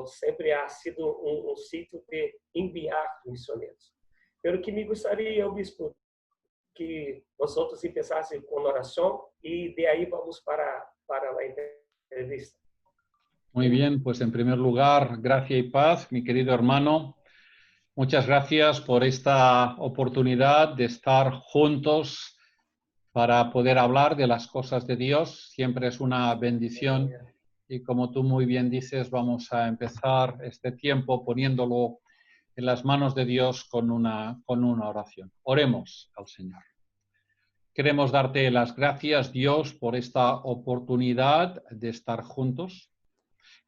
Paulo sempre ha sido um sítio de enviar missionários. Pero que me gostaria, Bispo, que vosotros empezassem com oração e de aí vamos para a entrevista. Muy bien, pues en primer lugar, gracia y paz, mi querido hermano. Muchas gracias por esta oportunidad de estar juntos para poder hablar de las cosas de Dios. Siempre es una bendición y como tú muy bien dices, vamos a empezar este tiempo poniéndolo en las manos de Dios con una oración. Oremos al Señor. Queremos darte las gracias, Dios, por esta oportunidad de estar juntos.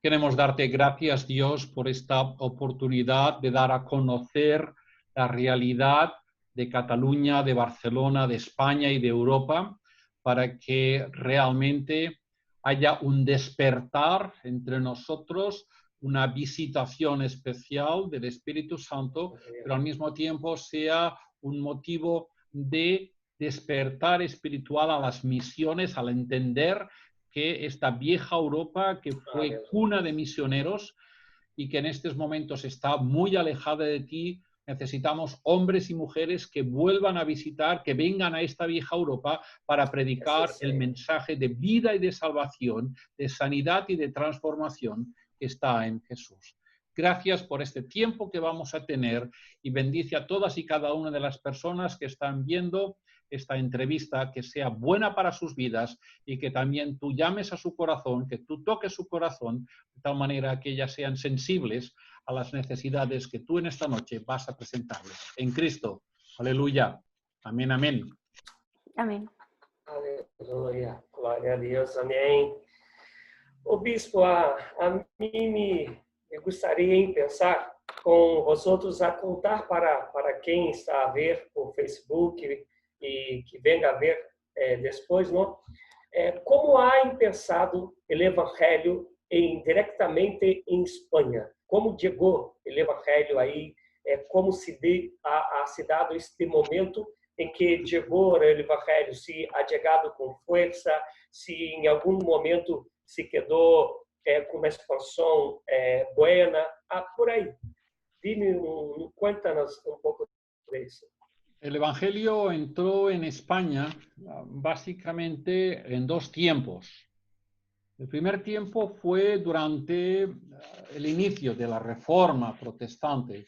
Queremos darte gracias, Dios, por esta oportunidad de dar a conocer la realidad de Cataluña, de Barcelona, de España y de Europa, para que realmente haya un despertar entre nosotros, una visitación especial del Espíritu Santo, pero al mismo tiempo sea un motivo de despertar espiritual a las misiones, al entender que esta vieja Europa, que fue cuna de misioneros y que en estos momentos está muy alejada de ti, necesitamos hombres y mujeres que vuelvan a visitar, que vengan a esta vieja Europa para predicar el mensaje de vida y de salvación, de sanidad y de transformación que está en Jesús. Gracias por este tiempo que vamos a tener y bendice a todas y cada una de las personas que están viendo esta entrevista, que sea buena para sus vidas y que también tú llames a su corazón, que tú toques su corazón de tal manera que ellas sean sensibles a las necesidades que tú en esta noche vas a presentarles. En Cristo. Aleluya. Amén, amén. Amén. Aleluia. Glória a Deus. Amém. O Bispo, a mim me gostaria em pensar com vosotros a contar para quem está a ver por Facebook e que venga a ver depois, não? Como há pensado o Evangelho diretamente em Espanha? Como chegou o Evangelho aí? Como se dado este momento em que chegou o Evangelho? Se ha chegado com força? Se em algum momento se quedou com uma expansão buena? Por aí. Dime, cuéntanos um pouco disso. El Evangelio entró en España básicamente en dos tiempos. El primer tiempo fue durante el inicio de la Reforma Protestante.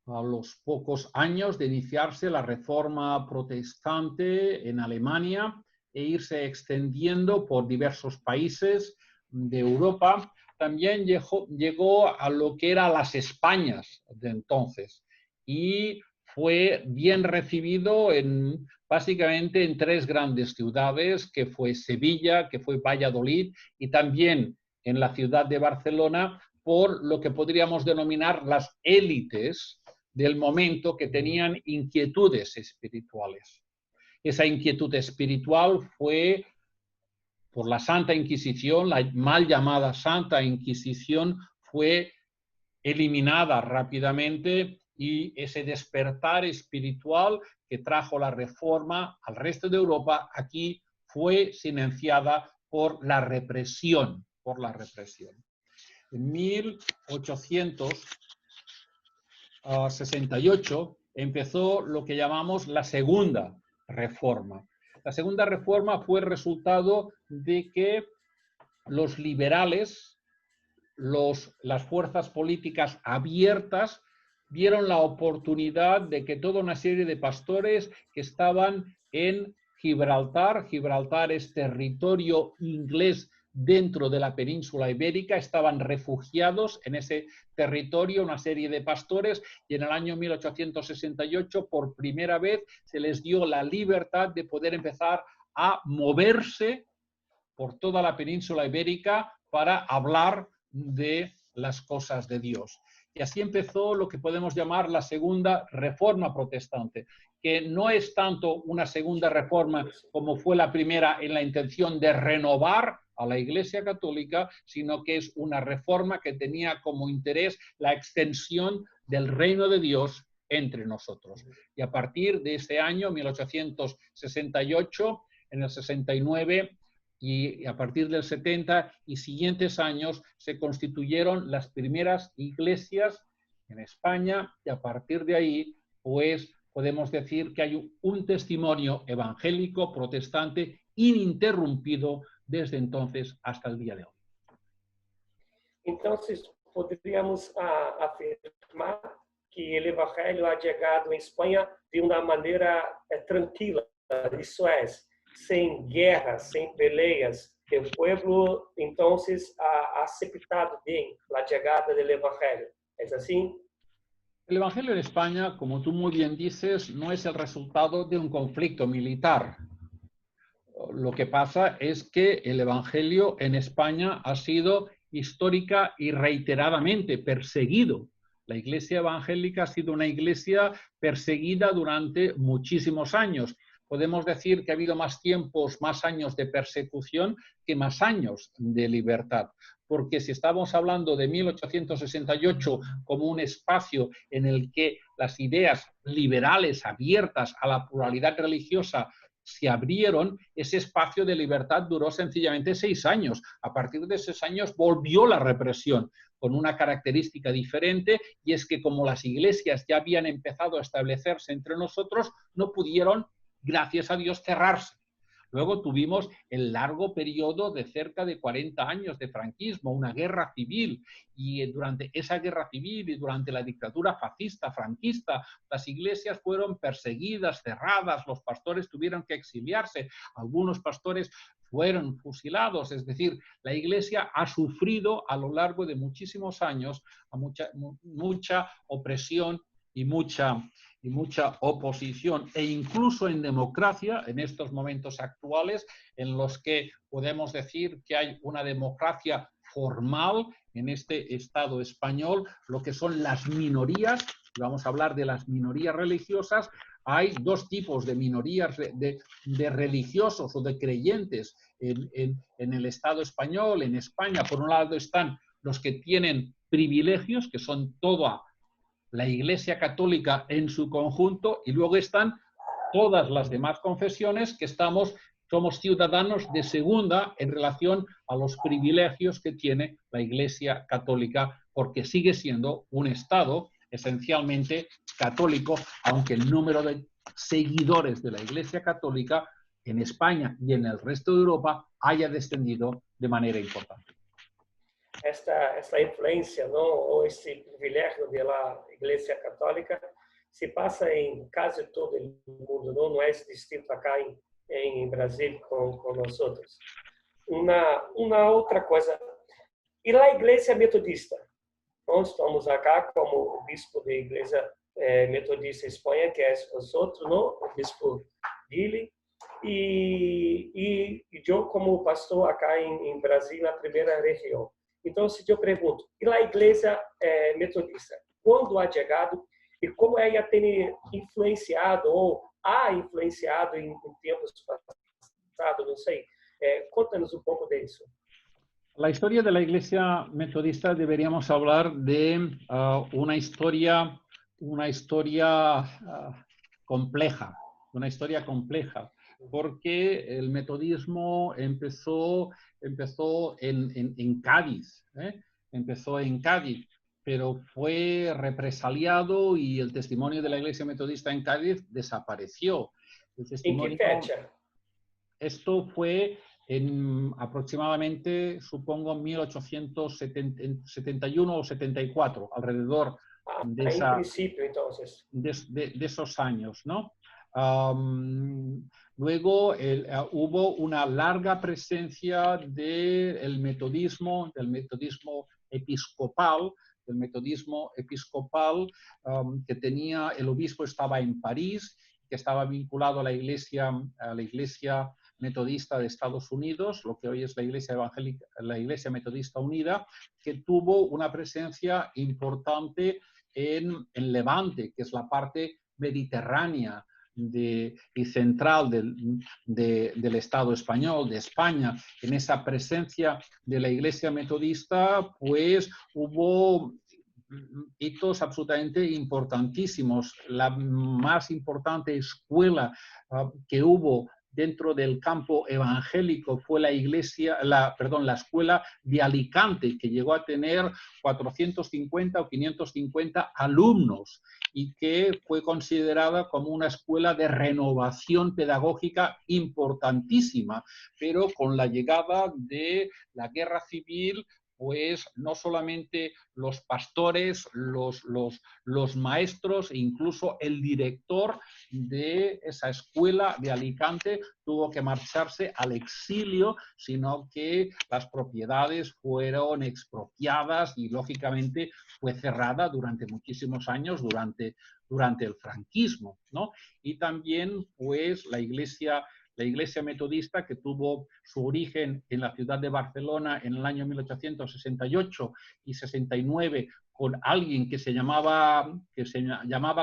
A los pocos años de iniciarse la Reforma Protestante en Alemania e irse extendiendo por diversos países de Europa, también llegó a lo que eran las Españas de entonces y fue bien recibido básicamente en tres grandes ciudades, que fue Sevilla, que fue Valladolid y también en la ciudad de Barcelona, por lo que podríamos denominar las élites del momento que tenían inquietudes espirituales. Esa inquietud espiritual fue por la Santa Inquisición, la mal llamada Santa Inquisición fue eliminada rápidamente y ese despertar espiritual que trajo la reforma al resto de Europa aquí fue silenciada por la represión. En 1868 empezó lo que llamamos la Segunda Reforma. La Segunda Reforma fue el resultado de que los liberales, las fuerzas políticas abiertas, vieron la oportunidad de que toda una serie de pastores que estaban en Gibraltar, Gibraltar es territorio inglés dentro de la península ibérica, estaban refugiados en ese territorio una serie de pastores y en el año 1868 por primera vez se les dio la libertad de poder empezar a moverse por toda la península ibérica para hablar de las cosas de Dios. Y así empezó lo que podemos llamar la Segunda Reforma Protestante, que no es tanto una segunda reforma como fue la primera en la intención de renovar a la Iglesia Católica, sino que es una reforma que tenía como interés la extensión del reino de Dios entre nosotros. Y a partir de ese año, 1868, en el 69, y a partir del 70 y siguientes años se constituyeron las primeras iglesias en España y a partir de ahí, pues podemos decir que hay un testimonio evangélico protestante ininterrumpido desde entonces hasta el día de hoy. Entonces, podríamos afirmar que el Evangelio ha llegado en España de una manera tranquila, eso es, sin guerras, sin peleas. El pueblo entonces ha aceptado bien la llegada del Evangelio. ¿Es así? El Evangelio en España, como tú muy bien dices, no es el resultado de un conflicto militar. Lo que pasa es que el Evangelio en España ha sido histórica y reiteradamente perseguido. La Iglesia evangélica ha sido una iglesia perseguida durante muchísimos años. Podemos decir que ha habido más tiempos, más años de persecución que más años de libertad. Porque si estamos hablando de 1868 como un espacio en el que las ideas liberales abiertas a la pluralidad religiosa se abrieron, ese espacio de libertad duró sencillamente 6 años. A partir de 6 años volvió la represión con una característica diferente, y es que como las iglesias ya habían empezado a establecerse entre nosotros, no pudieron, gracias a Dios, cerrarse. Luego tuvimos el largo periodo de cerca de 40 años de franquismo, una guerra civil, y durante esa guerra civil y durante la dictadura fascista, franquista, las iglesias fueron perseguidas, cerradas, los pastores tuvieron que exiliarse, algunos pastores fueron fusilados, es decir, la iglesia ha sufrido a lo largo de muchísimos años mucha opresión y mucha oposición, e incluso en democracia, en estos momentos actuales, en los que podemos decir que hay una democracia formal en este Estado español, lo que son las minorías, vamos a hablar de las minorías religiosas. Hay dos tipos de minorías de religiosos o de creyentes en el Estado español, en España. Por un lado están los que tienen privilegios, que son toda la Iglesia Católica en su conjunto, y luego están todas las demás confesiones que somos ciudadanos de segunda en relación a los privilegios que tiene la Iglesia Católica, porque sigue siendo un Estado esencialmente católico, aunque el número de seguidores de la Iglesia Católica en España y en el resto de Europa haya descendido de manera importante. Esta influencia, ¿no? O ese privilegio de la Iglesia Católica se pasa en casi todo el mundo, ¿no? No es distinto acá en Brasil con nosotros. Una otra cosa, y la Iglesia Metodista. Nós estamos acá como obispo da Igreja Metodista Espanha, que é vosotros, ¿no? O bispo Guilherme, e eu como pastor acá em Brasil, a primeira região. Então, se eu pergunto, e a Igreja Metodista, quando ha chegado e como ela tem influenciado ou ha influenciado em tempos passados, não sei, conta-nos um pouco disso. La historia de la Iglesia Metodista deberíamos hablar de una historia compleja, porque el metodismo empezó en Cádiz, empezó en Cádiz, pero fue represaliado y el testimonio de la Iglesia Metodista en Cádiz desapareció. ¿En qué fecha? Esto fue en aproximadamente, supongo, 1871 o 74, alrededor de, principio, entonces. de esos años, ¿no? Luego hubo una larga presencia del metodismo episcopal, que tenía, el obispo estaba en París, que estaba vinculado a la Iglesia Metodista de Estados Unidos, lo que hoy es la Iglesia Evangélica, la Iglesia Metodista Unida, que tuvo una presencia importante en Levante, que es la parte mediterránea y central del Estado español, de España. En esa presencia de la Iglesia Metodista, pues hubo hitos absolutamente importantísimos. La más importante escuela que hubo dentro del campo evangélico fue la escuela de Alicante, que llegó a tener 450 o 550 alumnos y que fue considerada como una escuela de renovación pedagógica importantísima, pero con la llegada de la guerra civil, pues no solamente los pastores, los maestros e incluso el director de esa escuela de Alicante tuvo que marcharse al exilio, sino que las propiedades fueron expropiadas y lógicamente fue cerrada durante muchísimos años durante el franquismo, ¿no? Y también pues la iglesia metodista, que tuvo su origen en la ciudad de Barcelona en el año 1868 y 69, con alguien que se llamaba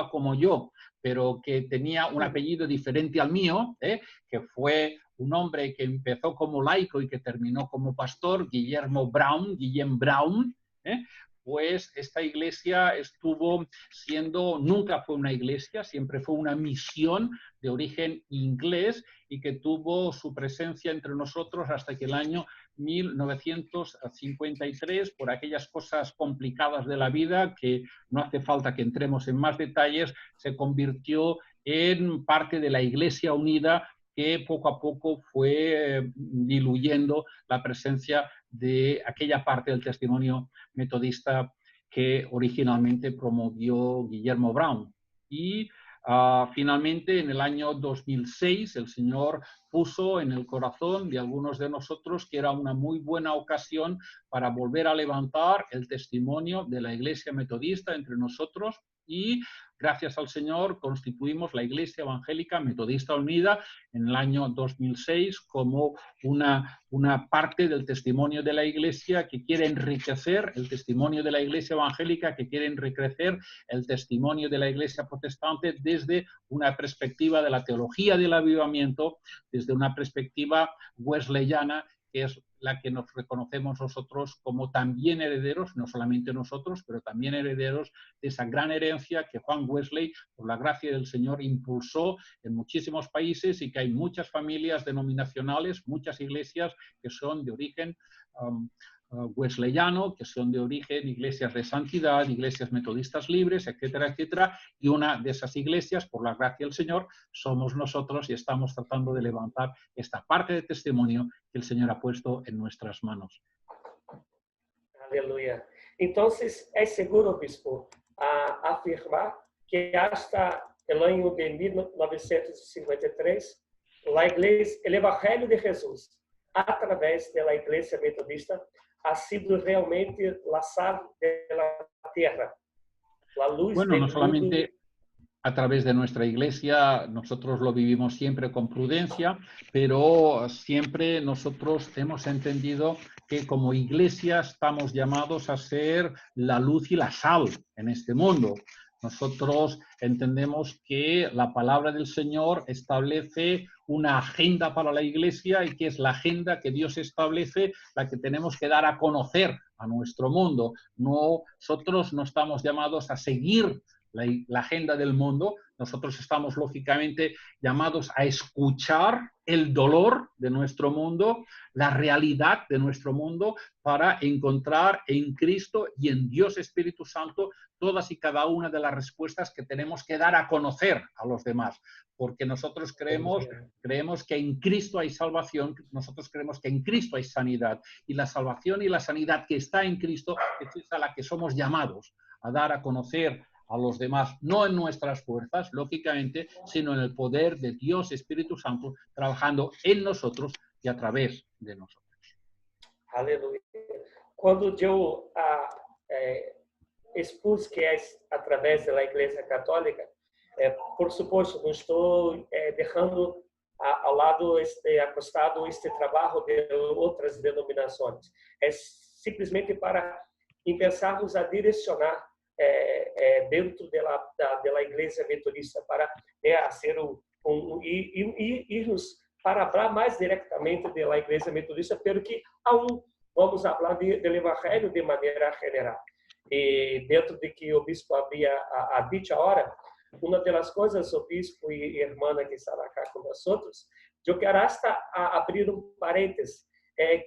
como yo, pero que tenía un apellido diferente al mío, que fue un hombre que empezó como laico y que terminó como pastor, Guillem Brown, pues esta iglesia estuvo siendo, nunca fue una iglesia, siempre fue una misión de origen inglés y que tuvo su presencia entre nosotros hasta que el año 1953, por aquellas cosas complicadas de la vida, que no hace falta que entremos en más detalles, se convirtió en parte de la Iglesia Unida, que poco a poco fue diluyendo la presencia de aquella parte del testimonio metodista que originalmente promovió Guillermo Brown. Y finalmente, en el año 2006, el Señor puso en el corazón de algunos de nosotros que era una muy buena ocasión para volver a levantar el testimonio de la Iglesia Metodista entre nosotros, y gracias al Señor constituimos la Iglesia Evangélica Metodista Unida en el año 2006 como una parte del testimonio de la Iglesia que quiere enriquecer el testimonio de la Iglesia Evangélica, que quiere enriquecer el testimonio de la Iglesia Protestante desde una perspectiva de la teología del avivamiento, desde una perspectiva wesleyana, que es la que nos reconocemos nosotros como también herederos, no solamente nosotros, pero también herederos de esa gran herencia que Juan Wesley, por la gracia del Señor, impulsó en muchísimos países, y que hay muchas familias denominacionales, muchas iglesias que son de origen wesleyano, que son de origen iglesias de santidad, iglesias metodistas libres, etcétera, etcétera, y una de esas iglesias, por la gracia del Señor, somos nosotros, y estamos tratando de levantar esta parte de testimonio que el Señor ha puesto en nuestras manos. Aleluya. Entonces, es seguro, bispo, afirmar que hasta el año de 1953, la iglesia, el Evangelio de Jesús, a través de la Iglesia Metodista, ha sido realmente la sal de la tierra, la luz bueno, del no solamente mundo. A través de nuestra iglesia, nosotros lo vivimos siempre con prudencia, pero siempre nosotros hemos entendido que como iglesia estamos llamados a ser la luz y la sal en este mundo. Nosotros entendemos que la palabra del Señor establece una agenda para la iglesia, y que es la agenda que Dios establece la que tenemos que dar a conocer a nuestro mundo. Nosotros no estamos llamados a seguir la agenda del mundo. Nosotros estamos lógicamente llamados a escuchar el dolor de nuestro mundo, la realidad de nuestro mundo, para encontrar en Cristo y en Dios Espíritu Santo todas y cada una de las respuestas que tenemos que dar a conocer a los demás, porque nosotros creemos que en Cristo hay salvación, nosotros creemos que en Cristo hay sanidad, y la salvación y la sanidad que está en Cristo es a la que somos llamados a dar a conocer a los demás, no en nuestras fuerzas, lógicamente, sino en el poder de Dios Espíritu Santo trabajando en nosotros y a través de nosotros. Aleluia. Quando eu expus que é através da Igreja Católica, por suposto, não estou deixando ao lado acostado este trabalho de outras denominações. É simplesmente para empezarmos a direcionar dentro da Igreja Metodista para hacer irmos para falar mais diretamente da Igreja Metodista, pelo que aún vamos falar do Evangelho de maneira geral. E dentro de que o bispo havia dito agora, uma das coisas, o bispo e a irmã que está cá com nós outros, Eu quero hasta abrir parênteses,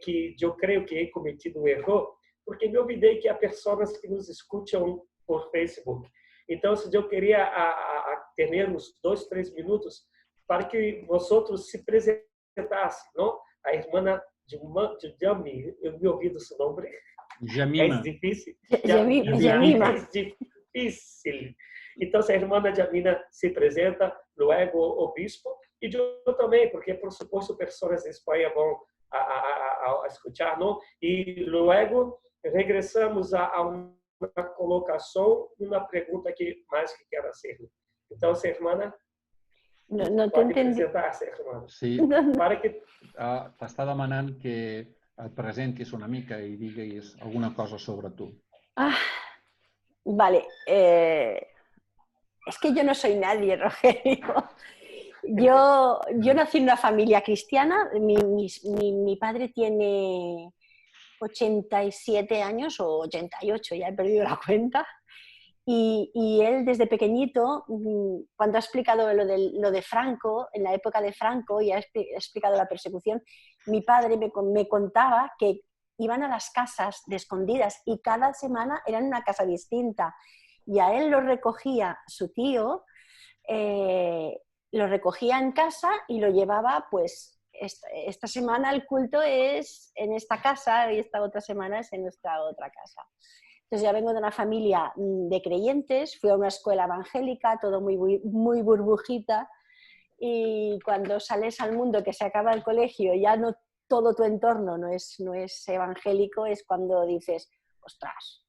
que eu creio que he cometido um erro, porque me olvidei que há pessoas que nos escutam por Facebook. Então, se eu queria ter uns 2, 3 minutos para que vosotros se apresentassem, não? A irmã de Jami, eu me ouvi seu nome. É Jamima. difícil. Jamima. É difícil. Então, a irmã Jamina se apresenta, luego o bispo, e eu também, porque, por suposto, pessoas de Espanha vão a escutar, não? E luego regressamos a uma colocação e uma pergunta que mais que quero fazer. Então, irmã, No te pode entendí. apresentar-se, irmã. Sí, Para que t'està demanant que et presentis una mica i diguis alguna cosa sobre tu. Ah, vale. Es que yo no soy nadie, Rogelio. Yo nací en una familia cristiana. Mi padre tiene 87 años o 88, ya he perdido la cuenta. Y él desde pequeñito, cuando ha explicado lo de Franco, en la época de Franco, y ha explicado la persecución, mi padre me contaba que iban a las casas de escondidas y cada semana era en una casa distinta. Y a él lo recogía su tío, lo recogía en casa y lo llevaba, pues, esta semana el culto es en esta casa y esta otra semana es en esta otra casa. Entonces ya vengo de una familia de creyentes, fui a una escuela evangélica, todo muy burbujita, y cuando sales al mundo, que se acaba el colegio, ya no todo tu entorno no es evangélico, es cuando dices, ostras,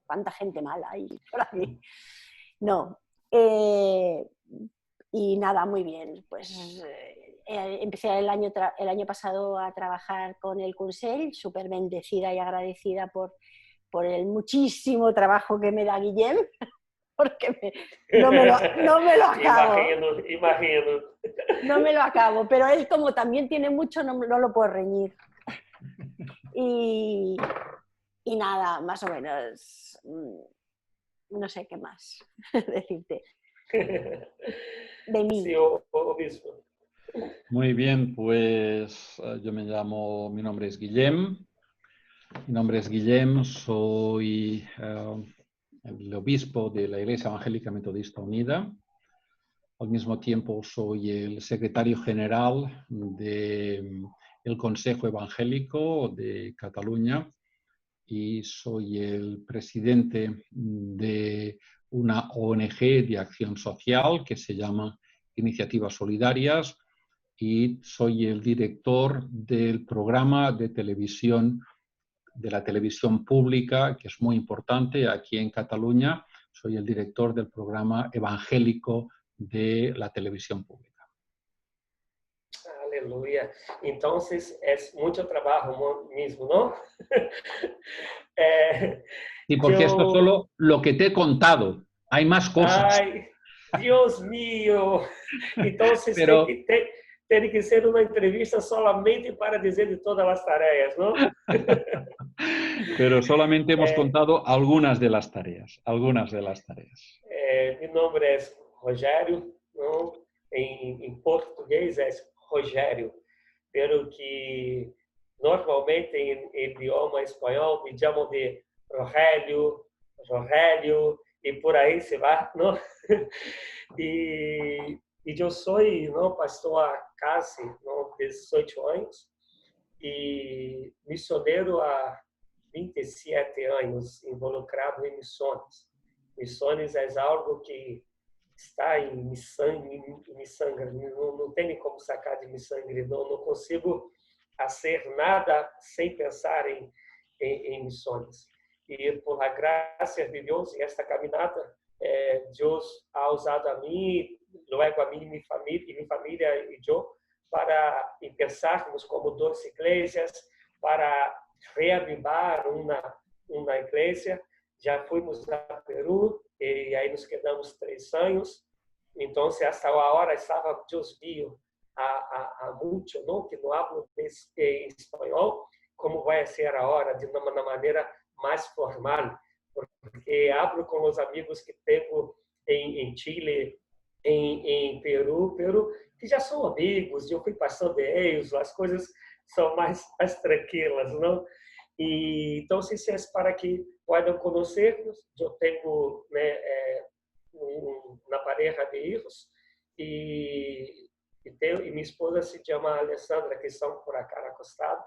cuánta gente mala hay por ahí. No. Y nada, muy bien. Pues empecé el año pasado a trabajar con el Consell, súper bendecida y agradecida por el muchísimo trabajo que me da Guillem, porque no me lo acabo. Imagino. No me lo acabo, pero él como también tiene mucho, no lo puedo reñir. Y nada, más o menos, no sé qué más decirte. De mí. Sí, obispo. Muy bien, pues mi nombre es Guillem. Mi nombre es Guillem, soy el obispo de la Iglesia Evangélica Metodista Unida. Al mismo tiempo soy el secretario general del Consejo Evangélico de Cataluña y soy el presidente de una ONG de acción social que se llama Iniciativas Solidarias y soy el director del programa de televisión de la televisión pública, que es muy importante aquí en Cataluña. Soy el director del programa evangélico de la televisión pública. Aleluya. Entonces, es mucho trabajo mismo, ¿no? Y porque esto es solo lo que te he contado. Hay más cosas. Ay, Dios mío. Entonces, Pero... Tem que ser uma entrevista solamente para dizer de todas as tarefas, ¿no? Pero solamente hemos contado algunas de las tareas. Mi nombre es Rogério, ¿no? En portugués es Rogério, pero que normalmente en idioma español me llaman de Rogério, y por ahí se va, ¿no? E eu sou, não, pastor há quase 18 anos e missioneiro há 27 anos involucrado em missões. Missões é algo que está em minha sangue, não tem como sacar de minha sangue, não consigo fazer nada sem pensar em missões. E por a graça de Deus, esta caminhada, Deus ha usado a mim, luego a mim, minha família e eu, para pensarmos como 2 igrejas, para reavivar uma igreja. Já fomos a Peru e aí nos quedamos 3 anos. Então, hasta agora estava, Deus mío, há muito, não, que não hablo espanhol, como vai ser agora, de uma maneira mais formal, porque hablo com os amigos que tenho em Chile, em Peru, que já são amigos, eu fui passando eles, as coisas são mais tranquilas, não? E então, se é para que possam conhecer-nos, eu tenho, né, uma pareja de filhos e minha esposa se chama Alessandra, que estão por acá acostado.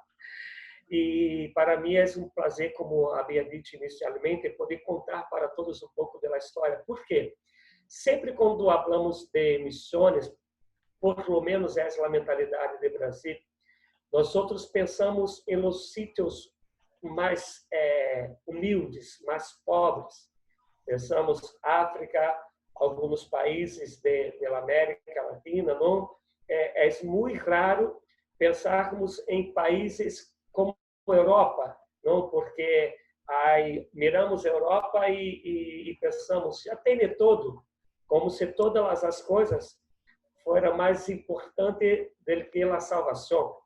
E para mim é um prazer, como havia dito inicialmente, poder contar para todos um pouco da história. Por quê? Sempre quando falamos de missões, por lo menos essa é a mentalidade do Brasil, nós outros pensamos em los sítios mais humildes, mais pobres. Pensamos África, alguns países da América Latina, não? É muito raro pensarmos em países como a Europa, não? Porque aí miramos a Europa e pensamos, já tem de todo, como se todas as coisas foram mais importantes do que a salvação.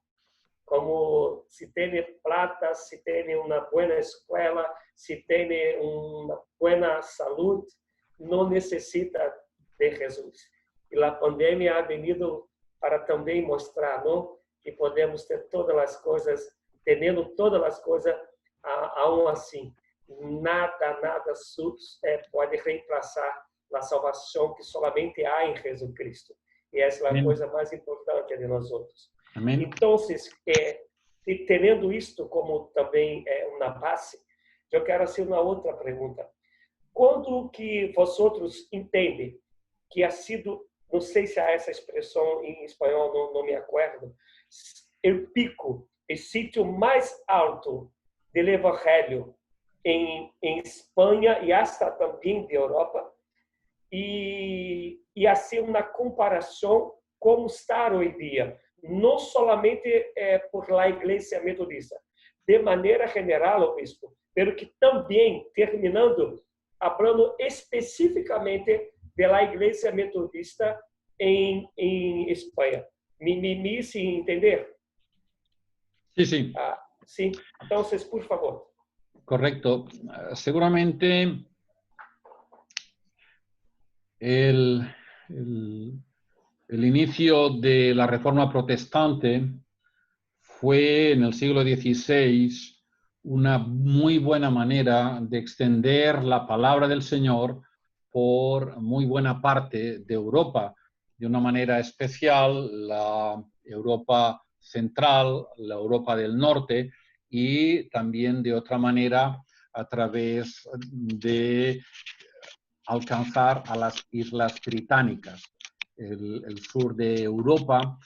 Como se tem plata, se tem uma boa escola, se tem uma boa saúde, não necessita de Jesus. E a pandemia ha venido para também mostrar, não, que podemos ter todas as coisas, tendo todas as coisas, aún assim, nada pode reemplazar a salvação que solamente há em Jesus Cristo. E essa é a coisa mais importante de nós outros. Amén. Então, tendo isto como também uma base, eu quero fazer uma outra pergunta. Quando que vosotros entendem que ha sido, não sei se há essa expressão em espanhol, não me acordo, o pico, o sítio mais alto do evangelho em Espanha e hasta também de Europa, e assim uma comparação como está hoje em dia, não solamente por la Igreja Metodista, de maneira geral, obispo, pero que também, terminando, falando especificamente da Igreja Metodista em Espanha. Me hice entender? Sí, sí. Sim. Então, por favor. Correcto. Seguramente el inicio de la Reforma Protestante fue en el siglo XVI una muy buena manera de extender la palabra del Señor por muy buena parte de Europa. De una manera especial, la Europa central, la Europa del norte y también de otra manera a través de alcanzar a las islas británicas. El sur de Europa,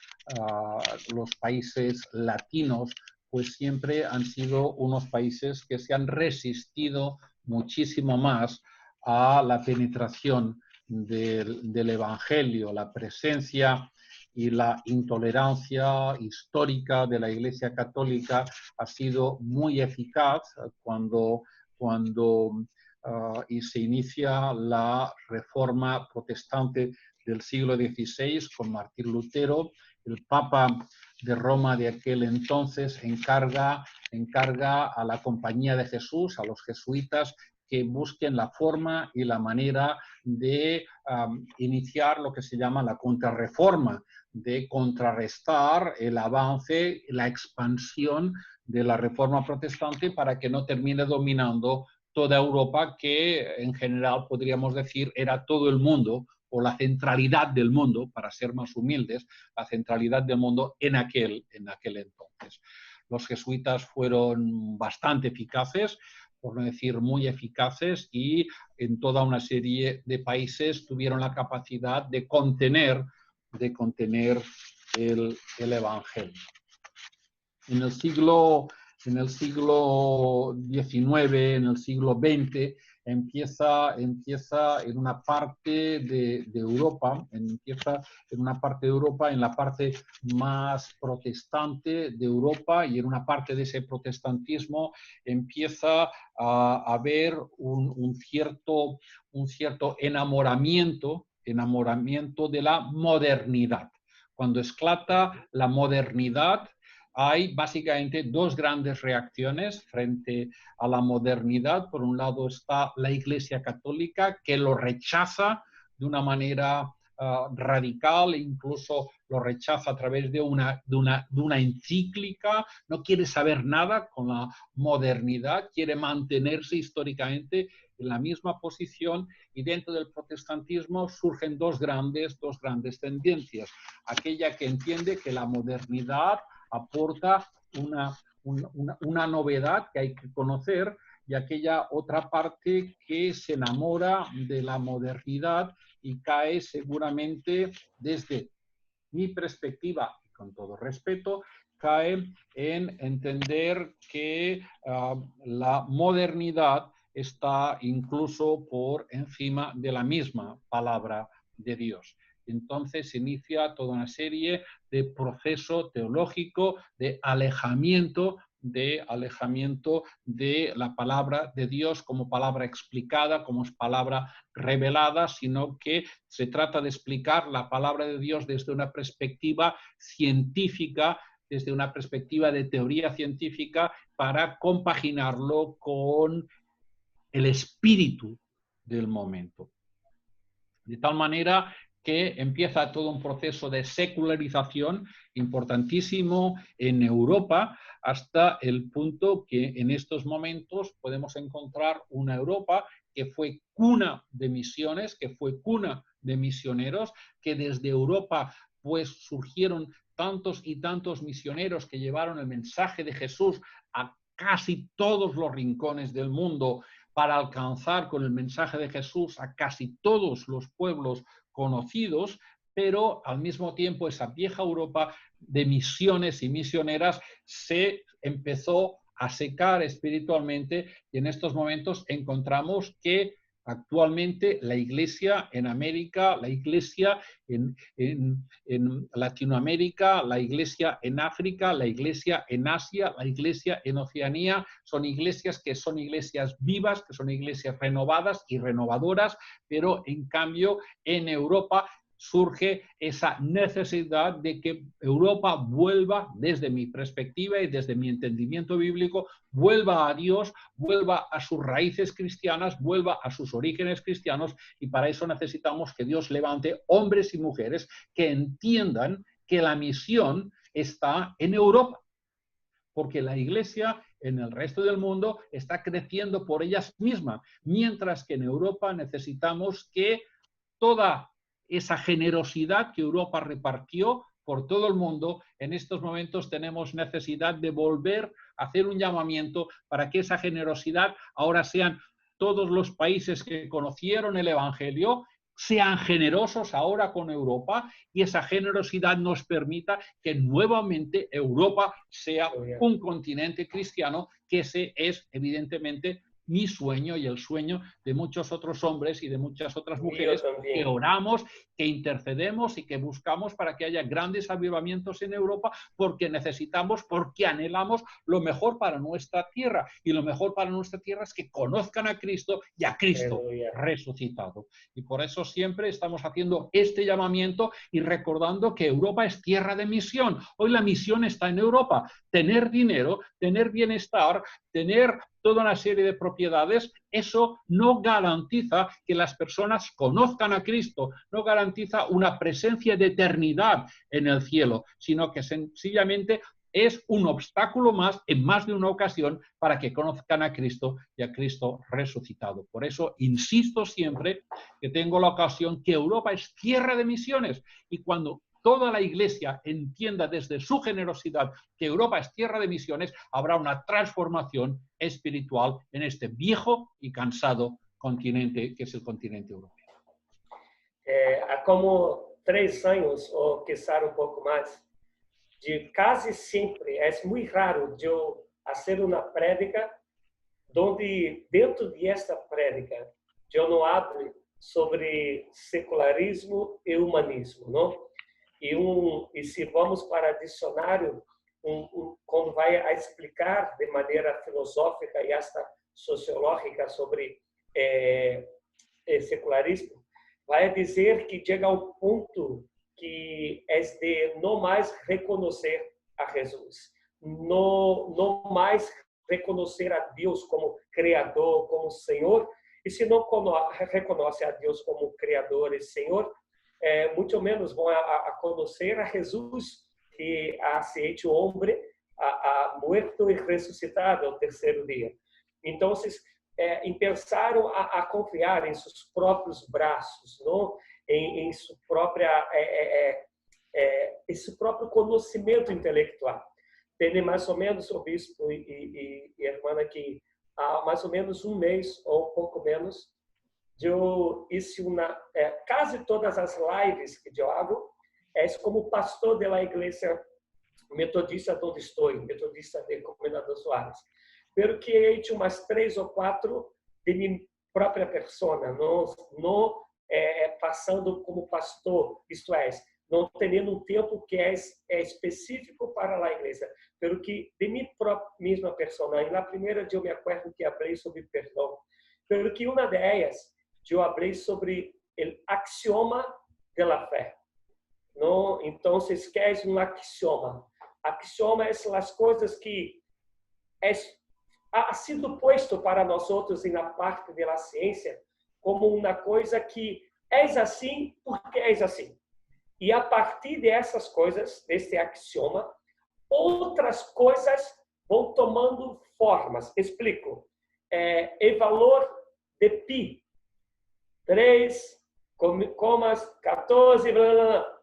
los países latinos, pues siempre han sido unos países que se han resistido muchísimo más a la penetración del Evangelio, la presencia y la intolerancia histórica de la Iglesia Católica ha sido muy eficaz cuando y se inicia la Reforma Protestante del siglo XVI con Martín Lutero. El Papa de Roma de aquel entonces encarga a la Compañía de Jesús, a los jesuitas, que busquen la forma y la manera de iniciar lo que se llama la contrarreforma, de contrarrestar el avance, la expansión de la Reforma Protestante para que no termine dominando toda Europa, que en general podríamos decir era todo el mundo, o la centralidad del mundo, para ser más humildes, la centralidad del mundo en aquel entonces. Los jesuitas fueron bastante eficaces, por no decir muy eficaces, y en toda una serie de países tuvieron la capacidad de contener el Evangelio. En el siglo XIX, en el siglo XX, empieza en una parte de Europa, en la parte más protestante de Europa, y en una parte de ese protestantismo empieza a haber un cierto enamoramiento de la modernidad. Cuando esclata la modernidad, hay básicamente dos grandes reacciones frente a la modernidad. Por un lado está la Iglesia Católica, que lo rechaza de una manera radical, incluso lo rechaza a través de una encíclica, no quiere saber nada con la modernidad, quiere mantenerse históricamente en la misma posición, y dentro del protestantismo surgen dos grandes tendencias. Aquella que entiende que la modernidad aporta una novedad que hay que conocer, y aquella otra parte que se enamora de la modernidad y cae seguramente, desde mi perspectiva, con todo respeto, cae en entender que la modernidad está incluso por encima de la misma palabra de Dios. Entonces inicia toda una serie de proceso teológico de alejamiento de la palabra de Dios como palabra explicada, como palabra revelada, sino que se trata de explicar la palabra de Dios desde una perspectiva científica, desde una perspectiva de teoría científica, para compaginarlo con el espíritu del momento. De tal manera que empieza todo un proceso de secularización importantísimo en Europa, hasta el punto que en estos momentos podemos encontrar una Europa que fue cuna de misiones, que fue cuna de misioneros, que desde Europa pues surgieron tantos y tantos misioneros que llevaron el mensaje de Jesús a casi todos los rincones del mundo, para alcanzar con el mensaje de Jesús a casi todos los pueblos conocidos, pero al mismo tiempo esa vieja Europa de misiones y misioneras se empezó a secar espiritualmente, y en estos momentos encontramos que actualmente la Iglesia en América, la Iglesia en Latinoamérica, la Iglesia en África, la Iglesia en Asia, la Iglesia en Oceanía, son iglesias que son iglesias vivas, que son iglesias renovadas y renovadoras, pero en cambio en Europa surge esa necesidad de que Europa vuelva, desde mi perspectiva y desde mi entendimiento bíblico, vuelva a Dios, vuelva a sus raíces cristianas, vuelva a sus orígenes cristianos, y para eso necesitamos que Dios levante hombres y mujeres que entiendan que la misión está en Europa, porque la Iglesia en el resto del mundo está creciendo por ellas mismas, mientras que en Europa necesitamos que toda esa generosidad que Europa repartió por todo el mundo, en estos momentos tenemos necesidad de volver a hacer un llamamiento para que esa generosidad ahora sean todos los países que conocieron el Evangelio, sean generosos ahora con Europa, y esa generosidad nos permita que nuevamente Europa sea un continente cristiano, que ese es evidentemente mi sueño y el sueño de muchos otros hombres y de muchas otras mujeres que oramos, que intercedemos y que buscamos para que haya grandes avivamientos en Europa, porque necesitamos, porque anhelamos lo mejor para nuestra tierra, y lo mejor para nuestra tierra es que conozcan a Cristo y a Cristo resucitado. Y por eso siempre estamos haciendo este llamamiento y recordando que Europa es tierra de misión. Hoy la misión está en Europa. Tener dinero, tener bienestar, tener toda una serie de propiedades, eso no garantiza que las personas conozcan a Cristo, no garantiza una presencia de eternidad en el cielo, sino que sencillamente es un obstáculo más, en más de una ocasión, para que conozcan a Cristo y a Cristo resucitado. Por eso insisto siempre que tengo la ocasión que Europa es tierra de misiones, y cuando toda la Iglesia entienda desde su generosidad que Europa es tierra de misiones, habrá una transformación espiritual en este viejo y cansado continente que es el continente europeo. Há como 3 anos, ou quizá pouco mais, de casi sempre, é muito raro de eu fazer uma prédica onde dentro desta prédica eu não hablo sobre secularismo e humanismo, não? E se vamos para dicionário, quando vai a explicar de maneira filosófica e hasta sociológica sobre secularismo, vai dizer que chega ao ponto que é de não mais reconhecer a Jesus, não mais reconhecer a Deus como Criador, como Senhor, e se não reconhece a Deus como Criador e Senhor, muito menos vão a conhecer a Jesus, que ha se hecho hombre, ha muerto e ressuscitado ao terceiro dia. Então, pensaram a confiar em seus próprios braços, não? Em sua própria esse próprio conhecimento intelectual. Tem mais ou menos, o bispo e irmã aqui, há mais ou menos um mês ou um pouco menos, eu hice quase todas as lives que eu hago como pastor da igreja metodista onde estou, metodista de Comendador Soares. Pero que he hecho umas 3 ou 4 de minha própria persona, não passando como pastor, isto é, não tendo um tempo que é específico para a igreja, pelo que de minha própria mesma persona. Na primeira eu me acordo que falei sobre perdão, pelo que uma delas eu falei sobre o axioma da fé. Não, então, que é um axioma? Axioma são as coisas que ha sido posto para nós outros na parte da ciência como uma coisa que é assim porque é assim. E a partir dessas coisas, desse axioma, outras coisas vão tomando formas. Explico. O valor de pi, 3,14, blá, blá, blá.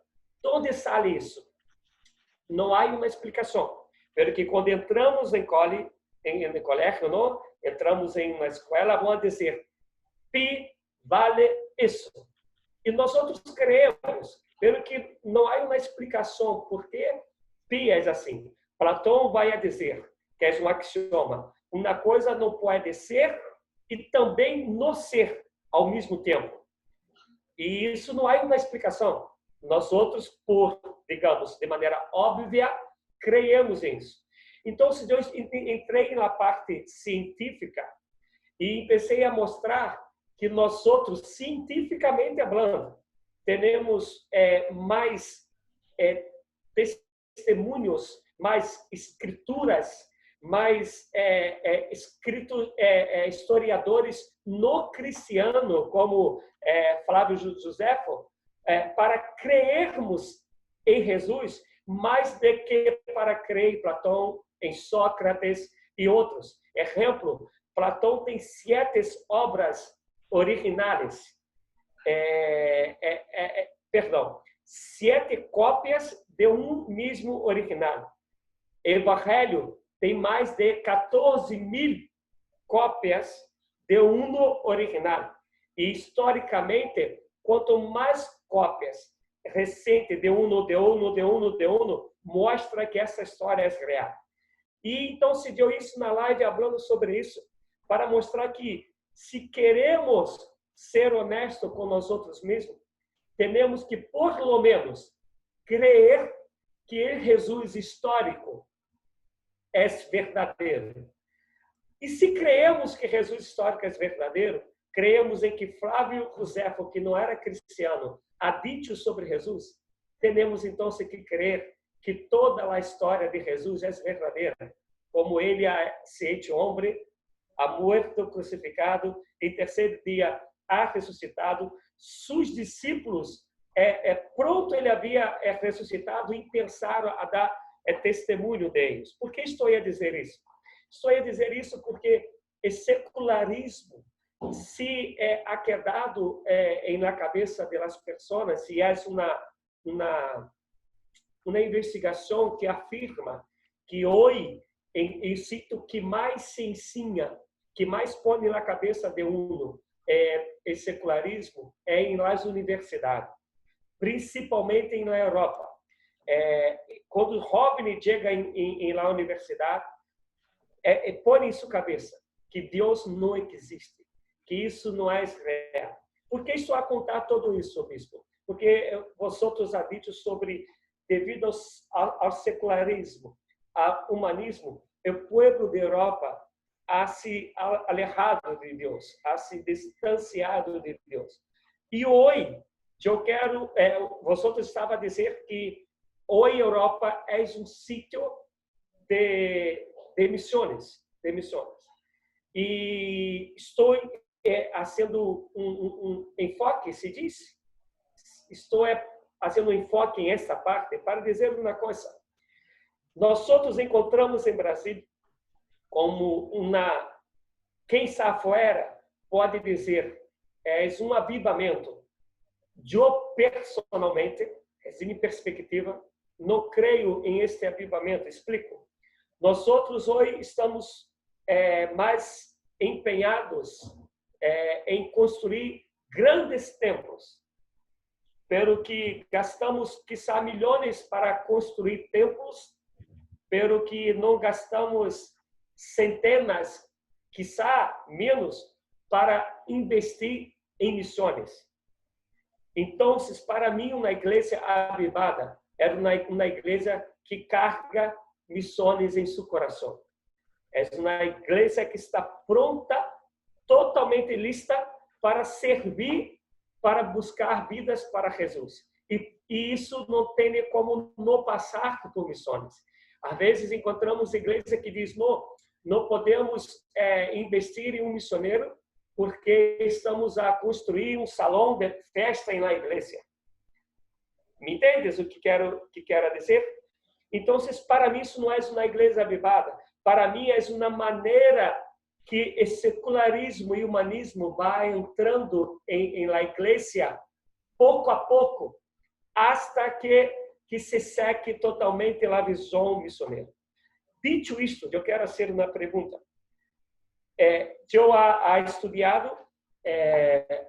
De onde sai isso? Não há uma explicação. Porque quando entramos em colégio, não? Entramos em uma escola, vão dizer, pi vale isso. E nós outros creemos, pelo que não há uma explicação por que pi é assim. Platão vai dizer que é um axioma. Uma coisa não pode ser e também não ser ao mesmo tempo. E isso não há uma explicação. Nós outros, digamos, de maneira óbvia, creemos nisso. Então, eu entrei na parte científica e comecei a mostrar que nós outros, cientificamente falando, temos mais testemunhos, mais escrituras, mais historiadores no cristiano, como Flávio Josefo, para crermos em Jesus, mais do que para crer em Platão, em Sócrates e outros. Exemplo, Platão tem 7 obras originais. 7 cópias de um mesmo original. Evangelho tem mais de 14.000 cópias de um original. E, historicamente, quanto mais cópias recentes de um, mostra que essa história é real. E, então, se deu isso na live, falando sobre isso, para mostrar que, se queremos ser honestos com nós outros mesmos, temos que, por lo menos, crer que o Jesus histórico é verdadeiro. E se creemos que Jesus histórico é verdadeiro, creemos em que Flávio Josefo, que não era cristiano, ha dito sobre Jesus, temos então que crer que toda a história de Jesus é verdadeira, como ele se hecho homem, ha muerto, crucificado, em terceiro dia ha ressuscitado. Seus discípulos, pronto ele havia ressuscitado e pensaram a dar testemunho deles. Por que estou a dizer isso? Estou a dizer isso porque o secularismo se ha quedado na cabeça das pessoas, se é uma investigação que afirma que hoje, em sítio que mais se ensina, que mais põe na cabeça de o secularismo, em las universidades, principalmente na Europa. Quando o jovem chega em la universidade, põe em sua cabeça que Deus não existe, que isso não é real. Por que estou a contar tudo isso, bispo? Porque vosotros ha dito sobre, devido ao secularismo, ao humanismo, o povo da Europa ha se alejado de Deus, ha se distanciado de Deus. E hoje, eu quero, vosotros estava a dizer que hoje a Europa é um sítio de missões, E estou fazendo um enfoque, se diz, estou fazendo enfoque em essa parte para dizer uma coisa. Nós outros encontramos em Brasil como quem está fora pode dizer, é um avivamento. Eu, personalmente, em minha perspectiva, não creio em este avivamento. Explico. Nós outros hoje estamos mais empenhados em construir grandes templos, pero que gastamos, quizá, milhões para construir templos, pero que não gastamos centenas, quizá menos, para investir em missões. Então, para mim, uma igreja avivada é uma igreja que carrega missões em seu coração. É uma igreja que está pronta, totalmente lista para servir, para buscar vidas para Jesus. E isso não tem como não passar por missões. Às vezes encontramos igrejas que dizem, não podemos investir em um missionário porque estamos a construir um salão de festa na igreja. Me entendes o que quero dizer? Então, para mim, isso não é uma igreja avivada. Para mim, é uma maneira que o secularismo e o humanismo vai entrando em la igreja pouco a pouco, hasta que se seque totalmente a visão missionária. Dito isto, eu quero fazer uma pergunta. Eu ha estudado,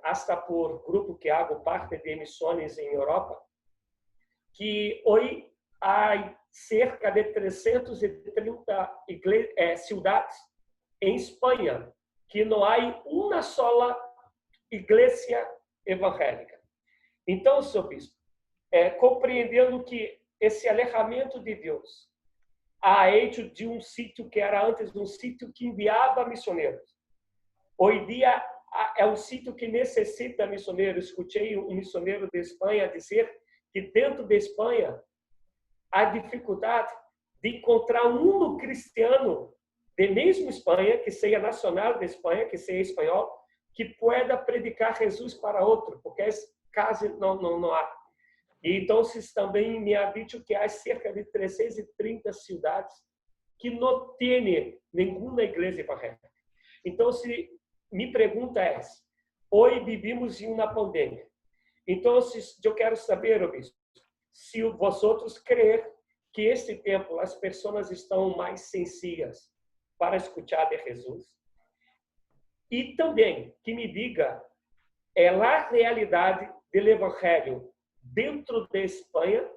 hasta por grupo que hago parte de missões em Europa, que hoje há cerca de 330 cidades em Espanha que não há uma só igreja evangélica. Então, senhor bispo, compreendendo que esse alejamento de Deus a hecho de um sítio que era antes um sítio que enviava missioneiros. Hoje dia é um sítio que necessita missioneiros. Escutei um missionário de Espanha dizer que dentro de Espanha há dificuldade de encontrar um cristiano de mesmo Espanha, que seja nacional de Espanha, que seja espanhol, que pueda predicar Jesus para outro, porque quase não há. E então, também me ha dicho que há cerca de 330 cidades que não têm nenhuma igreja evangélica. Então, minha pergunta é, hoje vivimos em uma pandemia. Então, eu quero saber, bispo, se vosotros creem que este tempo as pessoas estão mais sensíveis para escutar de Jesus. E também que me diga a realidade do evangelho dentro de Espanha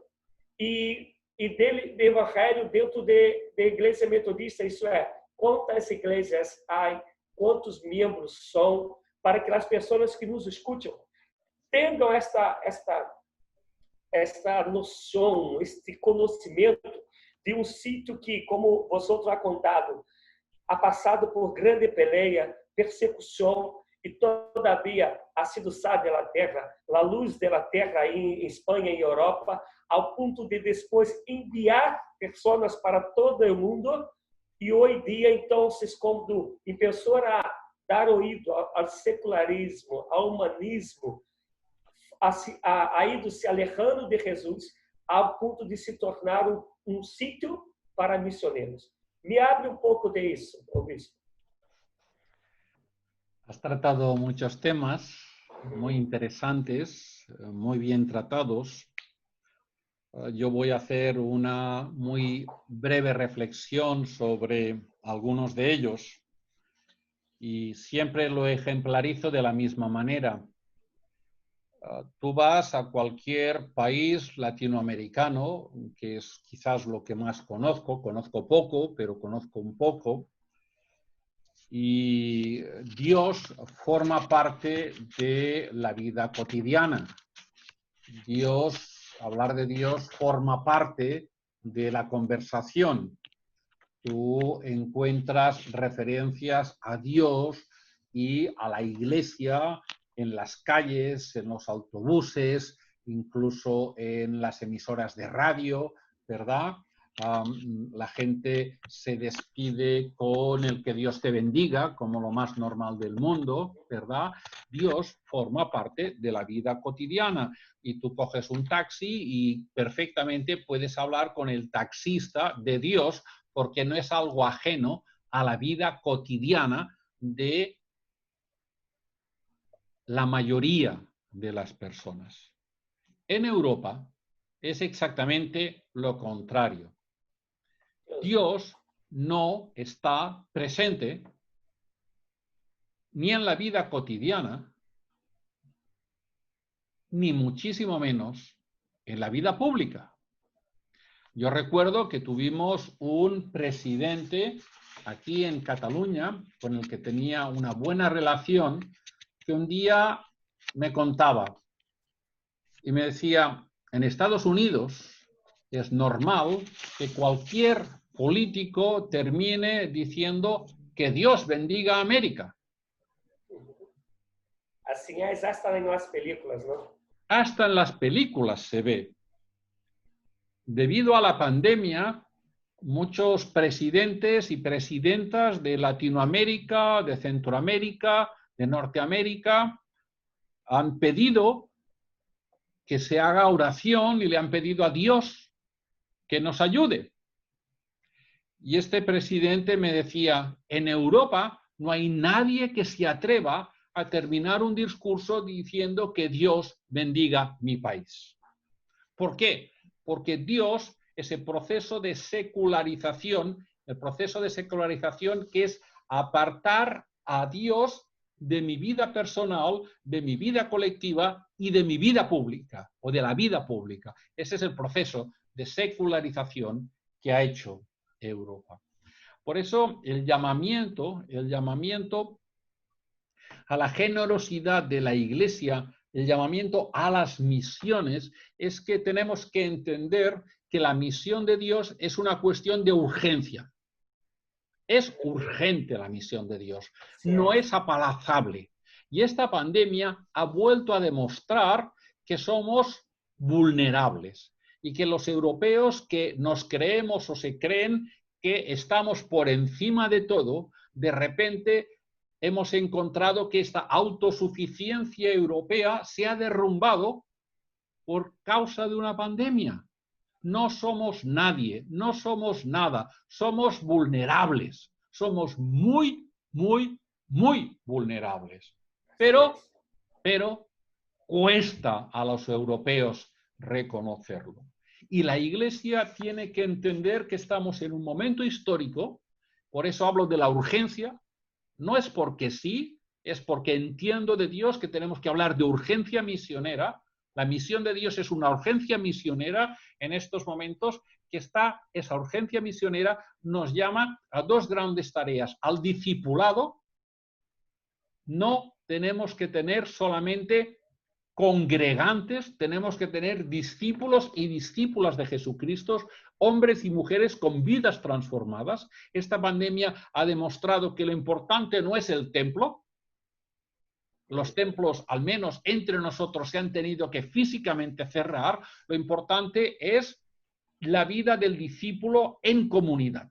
e do evangelho dentro da igreja metodista, isso é, quantas igrejas há, quantos membros são, para que as pessoas que nos escutam tenham esta noção, este conhecimento de um sítio que, como vocês ha contado, ha passado por grande peleia, persecução, e todavia ha sido sal da terra, a luz da terra em Espanha e Europa, ao ponto de depois enviar pessoas para todo o mundo. E hoje dia, então, quando a pessoa dar ouvido ao secularismo, ao humanismo, ha ido se alejando de Jesus, ao ponto de se tornar um sítio para missioneiros. Me abre um pouco de isso, obispo. Has tratado muchos temas muy interesantes, muy bien tratados. Yo voy a hacer una muy breve reflexión sobre algunos de ellos y siempre lo ejemplarizo de la misma manera. Tú vas a cualquier país latinoamericano, que es quizás lo que más conozco poco, pero conozco un poco, y Dios forma parte de la vida cotidiana. Hablar de Dios forma parte de la conversación. Tú encuentras referencias a Dios y a la iglesia en las calles, en los autobuses, incluso en las emisoras de radio, ¿verdad? la gente se despide con el que Dios te bendiga, como lo más normal del mundo, ¿verdad? Dios forma parte de la vida cotidiana y tú coges un taxi y perfectamente puedes hablar con el taxista de Dios porque no es algo ajeno a la vida cotidiana de la mayoría de las personas. En Europa es exactamente lo contrario. Dios no está presente ni en la vida cotidiana, ni muchísimo menos en la vida pública. Yo recuerdo que tuvimos un presidente aquí en Cataluña con el que tenía una buena relación, que un día me contaba y me decía, en Estados Unidos es normal que cualquier político termine diciendo que Dios bendiga a América. Assim é hasta en las películas, ¿no? Hasta en las películas se ve. Debido a la pandemia, muchos presidentes y presidentas de Latinoamérica, de Centroamérica, de Norteamérica, han pedido que se haga oración y le han pedido a Dios que nos ayude. Y este presidente me decía, en Europa no hay nadie que se atreva a terminar un discurso diciendo que Dios bendiga mi país. ¿Por qué? Porque Dios, ese proceso de secularización, el proceso de secularización que es apartar a Dios de mi vida personal, de mi vida colectiva y de mi vida pública, o de la vida pública. Ese es el proceso de secularización que ha hecho Europa. Por eso el llamamiento a la generosidad de la Iglesia, el llamamiento a las misiones, es que tenemos que entender que la misión de Dios es una cuestión de urgencia. Es urgente la misión de Dios, no es aplazable. Y esta pandemia ha vuelto a demostrar que somos vulnerables y que los europeos que nos creemos o se creen que estamos por encima de todo, de repente hemos encontrado que esta autosuficiencia europea se ha derrumbado por causa de una pandemia. No somos nadie, no somos nada, somos vulnerables, somos muy, muy, muy vulnerables. Pero cuesta a los europeos reconocerlo. Y la Iglesia tiene que entender que estamos en un momento histórico, por eso hablo de la urgencia, no es porque sí, es porque entiendo de Dios que tenemos que hablar de urgencia misionera. La misión de Dios es una urgencia misionera en estos momentos, que esa urgencia misionera nos llama a dos grandes tareas. Al discipulado, no tenemos que tener solamente congregantes, tenemos que tener discípulos y discípulas de Jesucristo, hombres y mujeres con vidas transformadas. Esta pandemia ha demostrado que lo importante no es el templo. Los templos, al menos entre nosotros, se han tenido que físicamente cerrar. Lo importante es la vida del discípulo en comunidad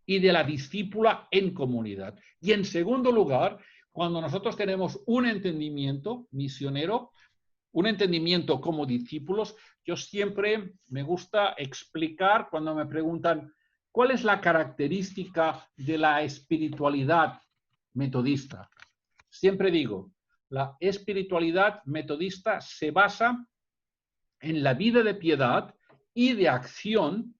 y de la discípula en comunidad. Y en segundo lugar, cuando nosotros tenemos un entendimiento misionero, un entendimiento como discípulos, yo siempre me gusta explicar cuando me preguntan ¿cuál es la característica de la espiritualidad metodista? Siempre digo, la espiritualidad metodista se basa en la vida de piedad y de acción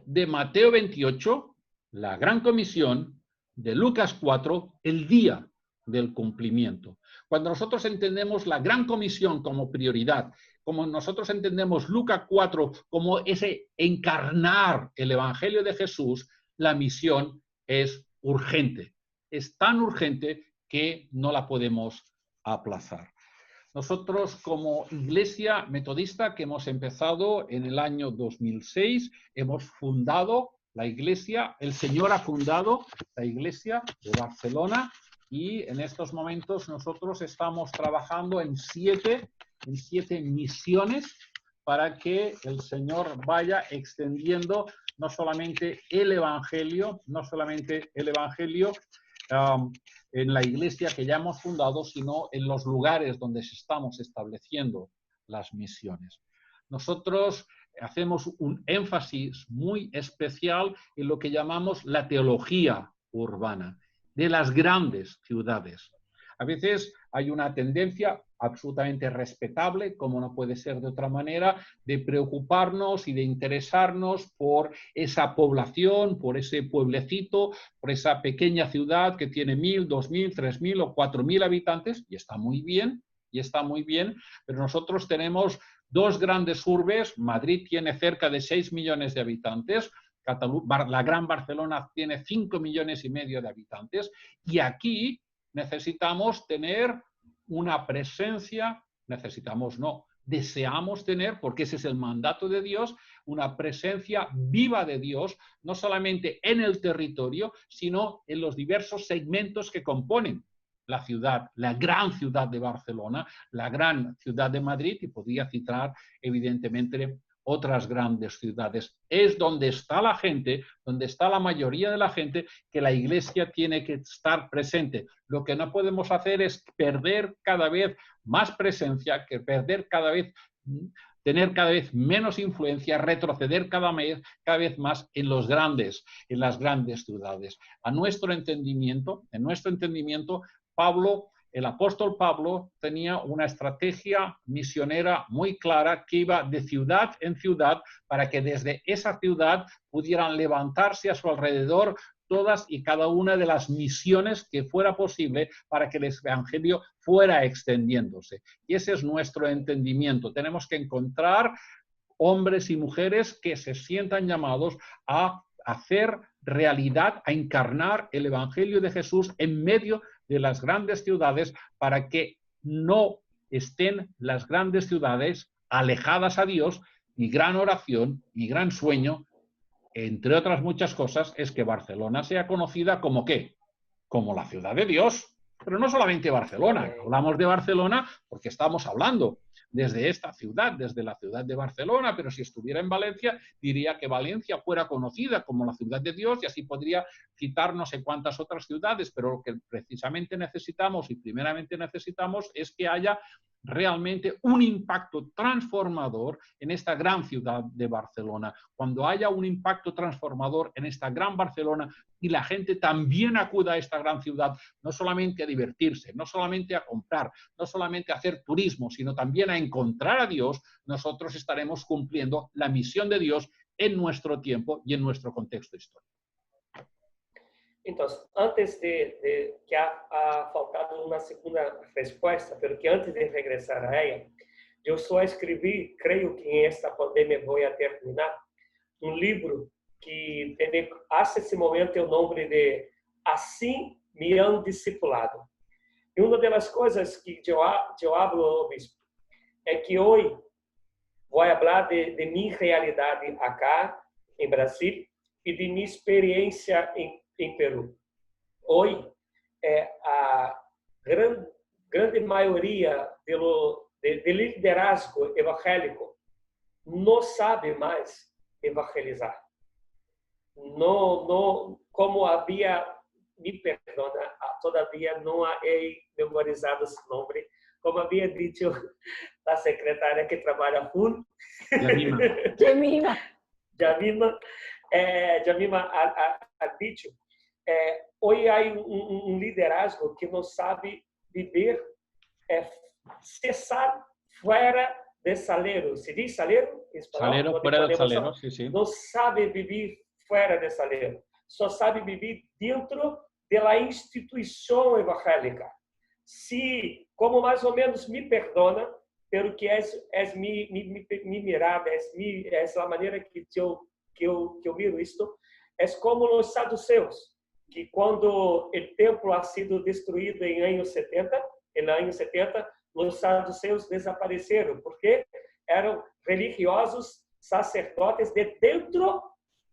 de Mateo 28, la Gran Comisión, de Lucas 4, el día del cumplimiento. Cuando nosotros entendemos la Gran Comisión como prioridad, como nosotros entendemos Lucas 4 como ese encarnar el Evangelio de Jesús, la misión es urgente. Es tan urgente que no la podemos aplazar. Nosotros como Iglesia Metodista, que hemos empezado en el año 2006, hemos fundado la Iglesia, el Señor ha fundado la Iglesia de Barcelona y en estos momentos nosotros estamos trabajando en siete misiones para que el Señor vaya extendiendo no solamente el Evangelio, en la iglesia que ya hemos fundado, sino en los lugares donde estamos estableciendo las misiones. Nosotros hacemos un énfasis muy especial en lo que llamamos la teología urbana de las grandes ciudades. A veces hay una tendencia absolutamente respetable, como no puede ser de otra manera, de preocuparnos y de interesarnos por esa población, por ese pueblecito, por esa pequeña ciudad que tiene 1.000, 2.000, 3.000 o 4.000 habitantes, y está muy bien, pero nosotros tenemos dos grandes urbes. Madrid tiene cerca de 6 millones de habitantes, la Gran Barcelona tiene 5,5 millones de habitantes, y aquí necesitamos tener una presencia, deseamos tener, porque ese es el mandato de Dios, una presencia viva de Dios, no solamente en el territorio, sino en los diversos segmentos que componen la ciudad, la gran ciudad de Barcelona, la gran ciudad de Madrid, y podría citar evidentemente otras grandes ciudades. Es donde está la gente, donde está la mayoría de la gente, que la iglesia tiene que estar presente. Lo que no podemos hacer es perder cada vez más presencia, tener cada vez menos influencia, retroceder cada vez más en las grandes ciudades. En nuestro entendimiento, el apóstol Pablo tenía una estrategia misionera muy clara que iba de ciudad en ciudad para que desde esa ciudad pudieran levantarse a su alrededor todas y cada una de las misiones que fuera posible para que el evangelio fuera extendiéndose. Y ese es nuestro entendimiento. Tenemos que encontrar hombres y mujeres que se sientan llamados a hacer realidad, a encarnar el evangelio de Jesús en medio de las grandes ciudades, para que no estén las grandes ciudades alejadas a Dios. Mi gran oración, mi gran sueño, entre otras muchas cosas, es que Barcelona sea conocida como ¿qué? Como la ciudad de Dios. Pero no solamente Barcelona. Hablamos de Barcelona porque estamos hablando desde esta ciudad, desde la ciudad de Barcelona, pero si estuviera en Valencia, diría que Valencia fuera conocida como la ciudad de Dios, y así podría citar no sé cuántas otras ciudades, pero lo que precisamente necesitamos y primeramente necesitamos es que haya realmente un impacto transformador en esta gran ciudad de Barcelona. Cuando haya un impacto transformador en esta gran Barcelona y la gente también acuda a esta gran ciudad, no solamente a divertirse, no solamente a comprar, no solamente a hacer turismo, sino también a encontrar a Dios, nosotros estaremos cumpliendo la misión de Dios en nuestro tiempo y en nuestro contexto histórico. Entonces, antes de que ha faltado una segunda respuesta, pero que antes de regresar a ella, yo só escribí, creo que en esta pandemia voy a terminar, un libro que tiene, hace ese momento el nombre de Assim me han discipulado. Y una de las cosas que yo hablo, obispo, es que hoy voy a hablar de mi realidad acá en Brasil y de mi experiencia em Peru. Hoje, a grande maioria do liderazgo evangélico não sabe mais evangelizar. Não, como havia, me perdona, todavia não he memorizado esse nome, como havia dito a secretária que trabalha full. Jamima ha dicho. Hoje há um liderazgo que não sabe viver, cessar fora de salero. Se diz salero? Salero, fora de salero, sim. Não sabe viver fora de salero. Só sabe viver dentro da instituição evangélica. Se, como mais ou menos me perdona, pelo que é mi mirada, é a maneira que eu miro isto, é como os saduceus, que quando o templo ha sido destruído em anos 70, os saduceus desapareceram, porque eram religiosos sacerdotes de dentro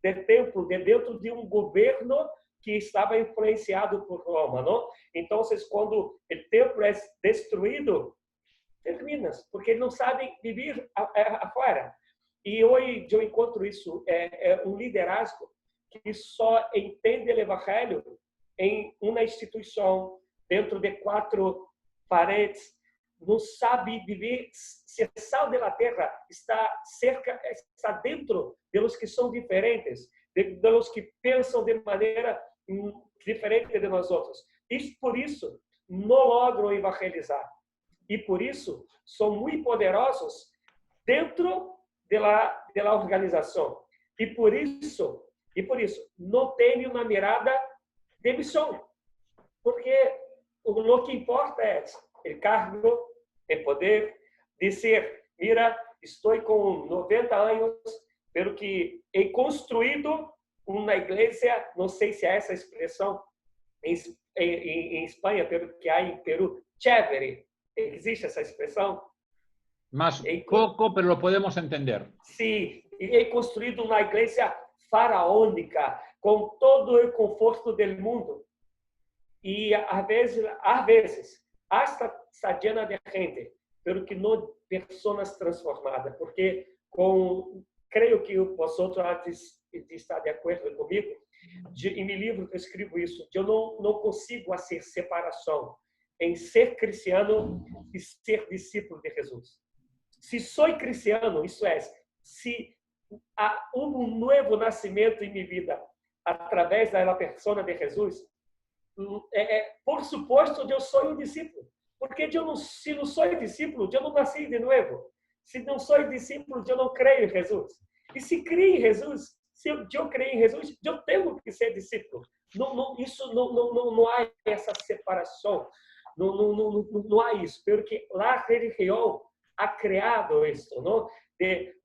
do templo, de dentro de um governo que estava influenciado por Roma, não? Então, quando o templo é destruído, terminas, porque não sabem viver afuera. E hoje eu encontro isso, um liderazgo que só entende o evangelho em uma instituição, dentro de 4 paredes, não sabe viver, ser sal da terra, está dentro de los que são diferentes, de los que pensam de maneira diferente de nós outros. E por isso não logram evangelizar. E por isso são muito poderosos dentro da organização. E por isso não têm uma mirada de missão. Porque o que importa é o cargo, o poder, dizer, mira, estou com 90 anos, pelo que he construído uma igreja, não sei se é essa expressão em Espanha, pelo que há em Peru, chévere. Existe essa expressão? Más poco, pero lo podemos entender. Sim, e he construído uma igreja faraônica, com todo o conforto do mundo. E às vezes, hasta está llena de gente, pero que não pessoas transformadas, porque creio que vocês está de acordo comigo. Em meu livro eu escrevo isso. Eu não consigo fazer separação em ser cristiano e ser discípulo de Jesus. Se sou cristiano, isso é, se há novo nascimento em minha vida através da pessoa de Jesus, por suposto, eu sou um discípulo. Porque se não sou discípulo, eu não nasci de novo. Se não sou discípulo, eu não creio em Jesus. E se creio em Jesus, se eu creio em Jesus, eu tenho que ser discípulo. Não há essa separação. Não há isso. Porque a religião ha criado isso, não?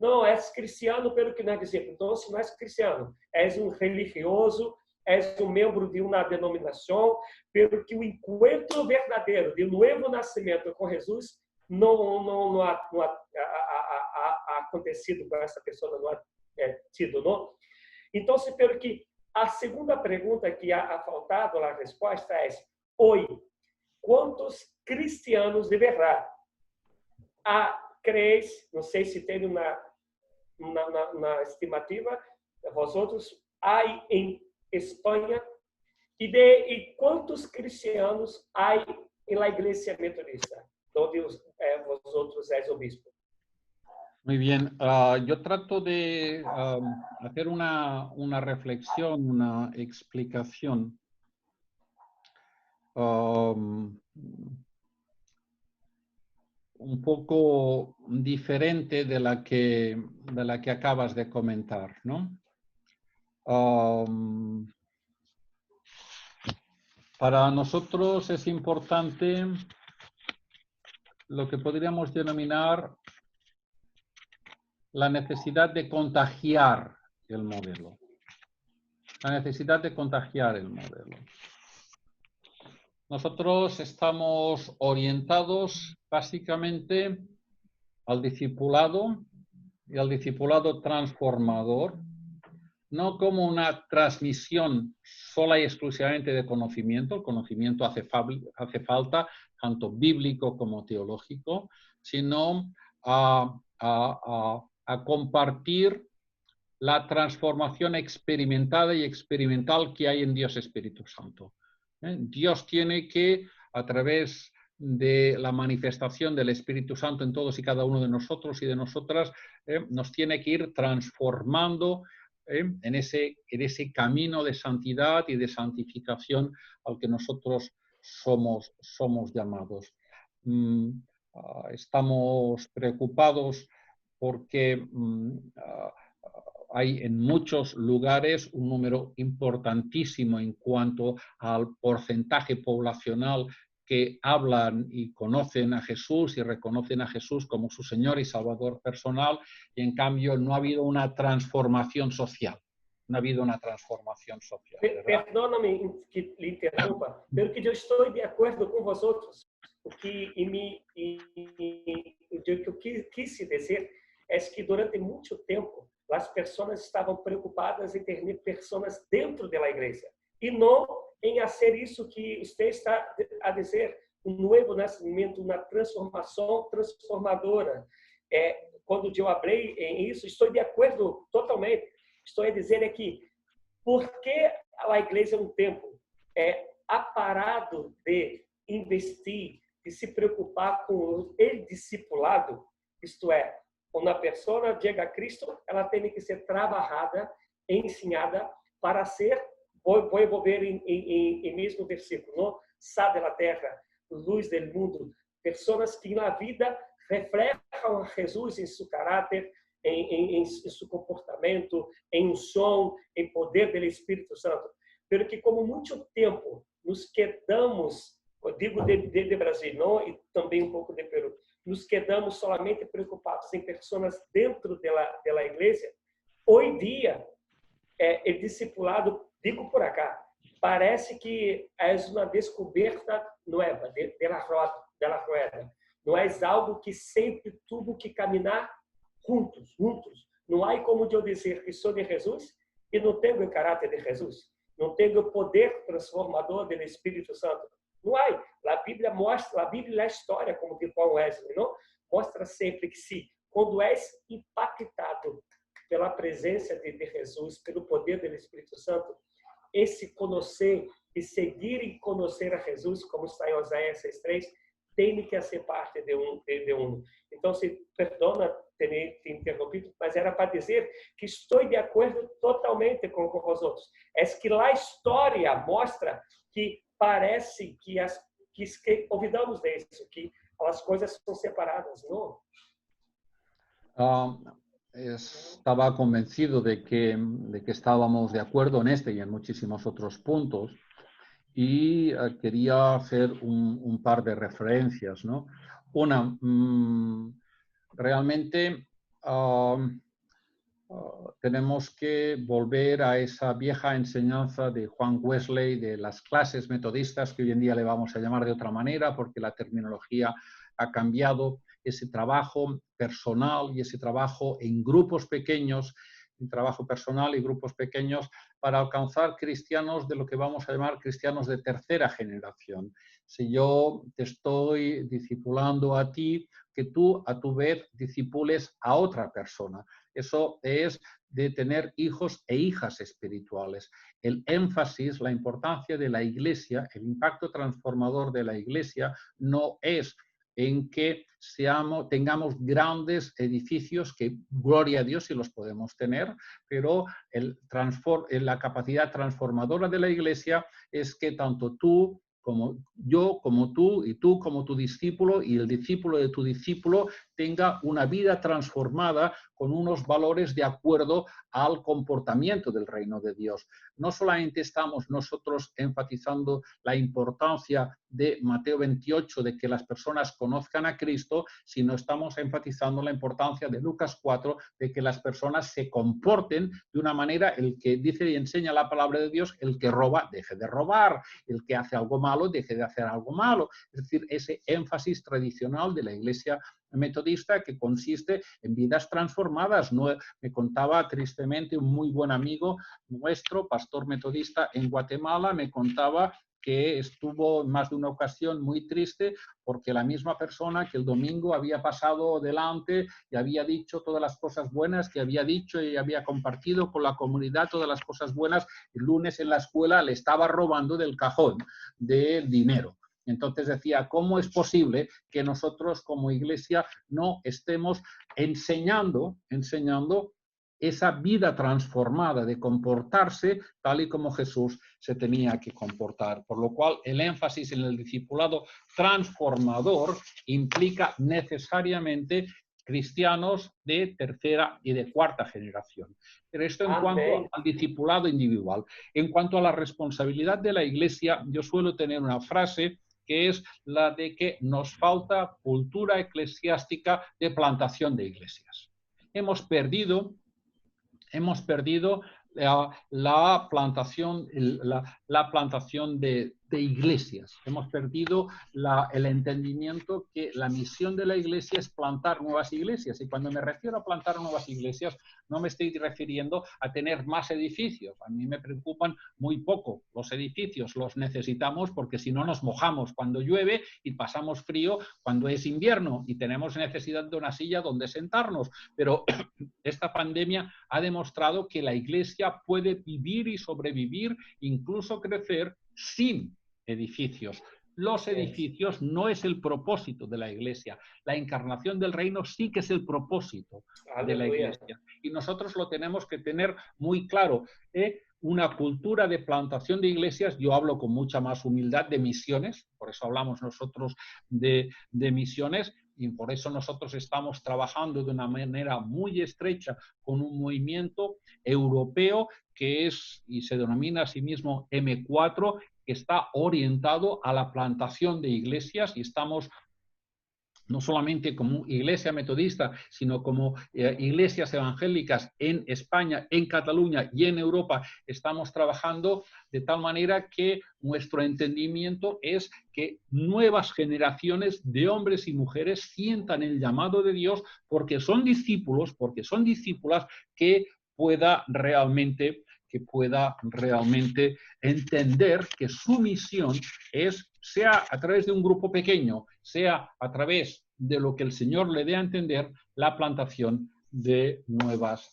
Não, és cristiano, pelo que não é discípulo. Então, se não és cristiano, és um religioso, és um membro de uma denominação, pelo que o encontro verdadeiro de novo nascimento com Jesus não ha acontecido com essa pessoa, não ha tido, não? Então, pelo que a segunda pergunta que ha faltado a resposta é: hoje, quantos cristianos de verdade crees? Não sei se tem uma estimativa, vosotros, há em Espanha, e quantos cristianos há na igreja metodista, onde vosotros és obispo? Muy bien, yo trato de hacer una reflexión, una explicación un poco diferente de la que acabas de comentar, ¿no? Para nosotros es importante lo que podríamos denominar la necesidad de contagiar el modelo. La necesidad de contagiar el modelo. Nosotros estamos orientados básicamente al discipulado y al discipulado transformador, no como una transmisión sola y exclusivamente de conocimiento. El conocimiento hace falta, tanto bíblico como teológico, sino a compartir la transformación experimentada y experimental que hay en Dios Espíritu Santo. Dios tiene que, a través de la manifestación del Espíritu Santo en todos y cada uno de nosotros y de nosotras, nos tiene que ir transformando en ese camino de santidad y de santificación al que nosotros somos llamados. Estamos preocupados porque hay en muchos lugares un número importantísimo en cuanto al porcentaje poblacional que hablan y conocen a Jesús y reconocen a Jesús como su Señor y Salvador personal, y en cambio no ha habido una transformación social. No ha habido una transformación social. Perdóname que le interrumpa, pero que yo estoy de acuerdo con vosotros. O que eu quis dizer é que durante muito tempo as pessoas estavam preocupadas em ter pessoas dentro da igreja e não em fazer isso que você está a dizer, novo nascimento, uma transformação transformadora. Quando eu falei em isso, estou de acordo totalmente. Estou a dizer que porque a igreja é um tempo aparado de investir, de se preocupar com o discipulado, isto é, quando a pessoa chega a Cristo, ela tem que ser trabalhada, ensinada para ser, vou envolver em mesmo versículo, não? Sal da terra, luz do mundo, pessoas que na vida refletam a Jesus em seu caráter, em seu comportamento, em som, em poder do Espírito Santo. Pero que como muito tempo nos quedamos, eu digo de Brasil, não? E também um pouco de Peru, nos quedamos solamente preocupados em pessoas dentro da igreja, hoje dia, o discipulado, digo por acá, parece que é uma descoberta nova da rueda. Não é algo que sempre tuvo que caminhar juntos. Não há como eu dizer que sou de Jesus e não tenho o caráter de Jesus. Não tenho o poder transformador do Espírito Santo. Não há. A Bíblia mostra, a Bíblia é a história, como diz Paul Wesley, não? Mostra sempre que se, quando és impactado pela presença de Jesus, pelo poder do Espírito Santo, esse conhecer e seguir e conhecer a Jesus, como está em Oséias 6:3, tem que ser parte de um. Então, se perdona ter te interrompido, mas era para dizer que estou de acordo totalmente com os outros. É que a história mostra que parece que olvidamos disso, que as coisas são separadas, não? Estaba convencido de que estábamos de acuerdo en este y en muchísimos otros puntos, y quería hacer un par de referencias, ¿no? Una, realmente tenemos que volver a esa vieja enseñanza de Juan Wesley, de las clases metodistas, que hoy en día le vamos a llamar de otra manera porque la terminología ha cambiado, ese trabajo personal y ese trabajo en grupos pequeños, un trabajo personal y grupos pequeños para alcanzar cristianos de lo que vamos a llamar cristianos de tercera generación. Si yo te estoy discipulando a ti, que tú a tu vez discipules a otra persona. Eso es de tener hijos e hijas espirituales. El énfasis, la importancia de la Iglesia, el impacto transformador de la Iglesia no es en que tengamos grandes edificios, que gloria a Dios si los podemos tener, pero la capacidad transformadora de la Iglesia es que tanto tú como yo, como tú, y tú como tu discípulo, y el discípulo de tu discípulo tenga una vida transformada con unos valores de acuerdo al comportamiento del reino de Dios. No solamente estamos nosotros enfatizando la importancia de Mateo 28, de que las personas conozcan a Cristo, sino estamos enfatizando la importancia de Lucas 4, de que las personas se comporten de una manera, el que dice y enseña la palabra de Dios, el que roba, deje de robar, el que hace algo malo, deje de hacer algo malo. Es decir, ese énfasis tradicional de la Iglesia metodista que consiste en vidas transformadas. No, me contaba tristemente un muy buen amigo nuestro, pastor metodista en Guatemala, me contaba que estuvo en más de una ocasión muy triste porque la misma persona que el domingo había pasado delante y había dicho todas las cosas buenas que había dicho y había compartido con la comunidad todas las cosas buenas, el lunes en la escuela le estaba robando del cajón del dinero. Entonces decía, ¿cómo es posible que nosotros como iglesia no estemos enseñando esa vida transformada de comportarse tal y como Jesús se tenía que comportar? Por lo cual, el énfasis en el discipulado transformador implica necesariamente cristianos de tercera y de cuarta generación. Pero esto en cuanto al discipulado individual. En cuanto a la responsabilidad de la iglesia, yo suelo tener una frase que es la de que nos falta cultura eclesiástica de plantación de iglesias. Hemos perdido la plantación de de iglesias. Hemos perdido el entendimiento que la misión de la iglesia es plantar nuevas iglesias. Y cuando me refiero a plantar nuevas iglesias, no me estoy refiriendo a tener más edificios. A mí me preocupan muy poco los edificios. Los necesitamos porque si no nos mojamos cuando llueve y pasamos frío cuando es invierno y tenemos necesidad de una silla donde sentarnos. Pero esta pandemia ha demostrado que la iglesia puede vivir y sobrevivir, incluso crecer sin edificios. Los edificios no es el propósito de la iglesia. La encarnación del reino sí que es el propósito de la iglesia. Y nosotros lo tenemos que tener muy claro. Una cultura de plantación de iglesias, yo hablo con mucha más humildad de misiones, por eso hablamos nosotros de misiones, y por eso nosotros estamos trabajando de una manera muy estrecha con un movimiento europeo que es y se denomina a sí mismo M4, que está orientado a la plantación de iglesias, y estamos no solamente como iglesia metodista, sino como iglesias evangélicas en España, en Cataluña y en Europa, estamos trabajando de tal manera que nuestro entendimiento es que nuevas generaciones de hombres y mujeres sientan el llamado de Dios porque son discípulos, porque son discípulas, que pueda realmente entender que su misión es, sea a través de un grupo pequeño, sea a través de lo que el Señor le dé a entender, la plantación de nuevas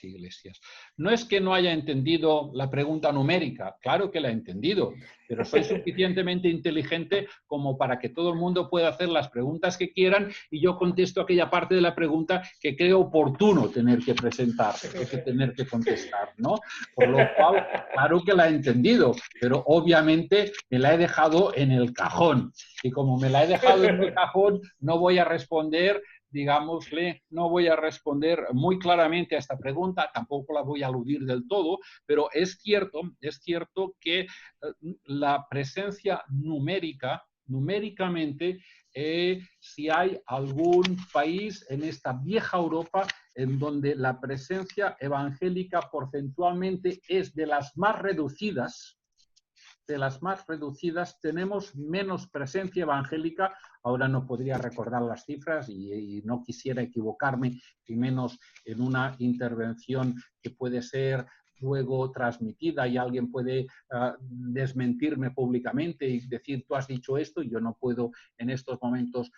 iglesias. No es que no haya entendido la pregunta numérica, claro que la he entendido, pero soy suficientemente inteligente como para que todo el mundo pueda hacer las preguntas que quieran y yo contesto aquella parte de la pregunta que creo oportuno tener que presentar, que tener que contestar, ¿no? Por lo cual, claro que la he entendido, pero obviamente me la he dejado en el cajón. Y como me la he dejado en el cajón, no voy a responder, digámosle, no voy a responder muy claramente a esta pregunta, tampoco la voy a aludir del todo, pero es cierto que la presencia numéricamente, si hay algún país en esta vieja Europa en donde la presencia evangélica porcentualmente es de las más reducidas, tenemos menos presencia evangélica. Ahora no podría recordar las cifras y no quisiera equivocarme, y menos en una intervención que puede ser luego transmitida y alguien puede desmentirme públicamente y decir, tú has dicho esto, y yo no puedo en estos momentos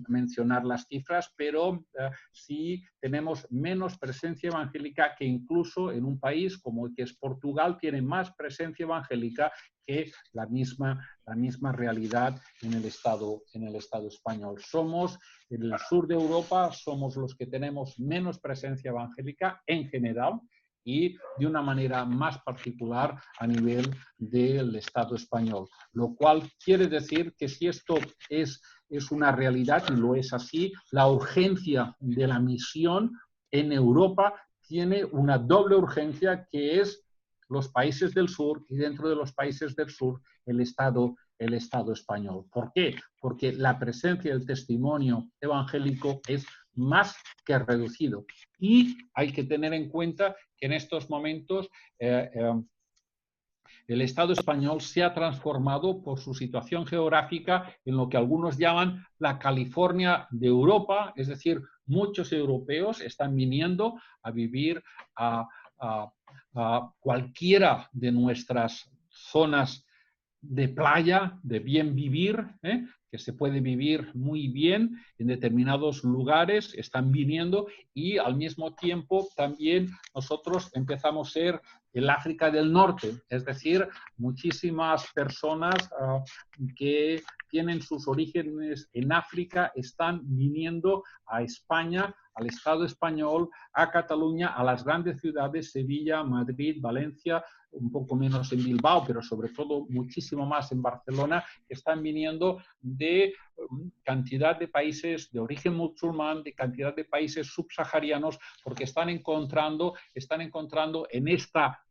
mencionar las cifras, pero sí tenemos menos presencia evangélica, que incluso en un país como el que es Portugal tiene más presencia evangélica que la misma realidad en el Estado español. Somos, en el sur de Europa, somos los que tenemos menos presencia evangélica en general, y de una manera más particular a nivel del Estado español. Lo cual quiere decir que si esto es una realidad, y lo es así, la urgencia de la misión en Europa tiene una doble urgencia, que es los países del sur, y dentro de los países del sur el Estado español. ¿Por qué? Porque la presencia del testimonio evangélico es más que reducido. Y hay que tener en cuenta que en estos momentos el Estado español se ha transformado por su situación geográfica en lo que algunos llaman la California de Europa, es decir, muchos europeos están viniendo a vivir a cualquiera de nuestras zonas de playa, de bien vivir, que se puede vivir muy bien en determinados lugares, están viniendo, y al mismo tiempo también nosotros empezamos a ser el África del Norte, es decir, muchísimas personas que tienen sus orígenes en África están viniendo a España, al Estado español, a Cataluña, a las grandes ciudades, Sevilla, Madrid, Valencia, un poco menos en Bilbao, pero sobre todo muchísimo más en Barcelona, que están viniendo de cantidad de países de origen musulmán, de cantidad de países subsaharianos, porque están encontrando en esta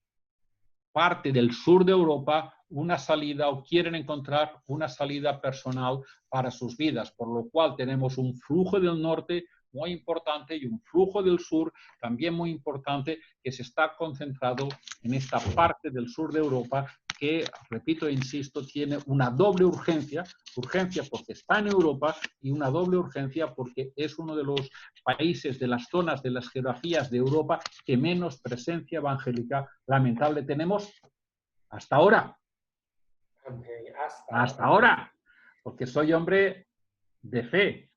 parte del sur de Europa una salida, o quieren encontrar una salida personal para sus vidas, por lo cual tenemos un flujo del norte muy importante y un flujo del sur también muy importante, que se está concentrado en esta parte del sur de Europa, que, repito e insisto, tiene una doble urgencia porque está en Europa y una doble urgencia porque es uno de los países, de las zonas, de las geografías de Europa que menos presencia evangélica lamentable tenemos hasta ahora. Amén. Hasta ahora. Porque soy hombre de fe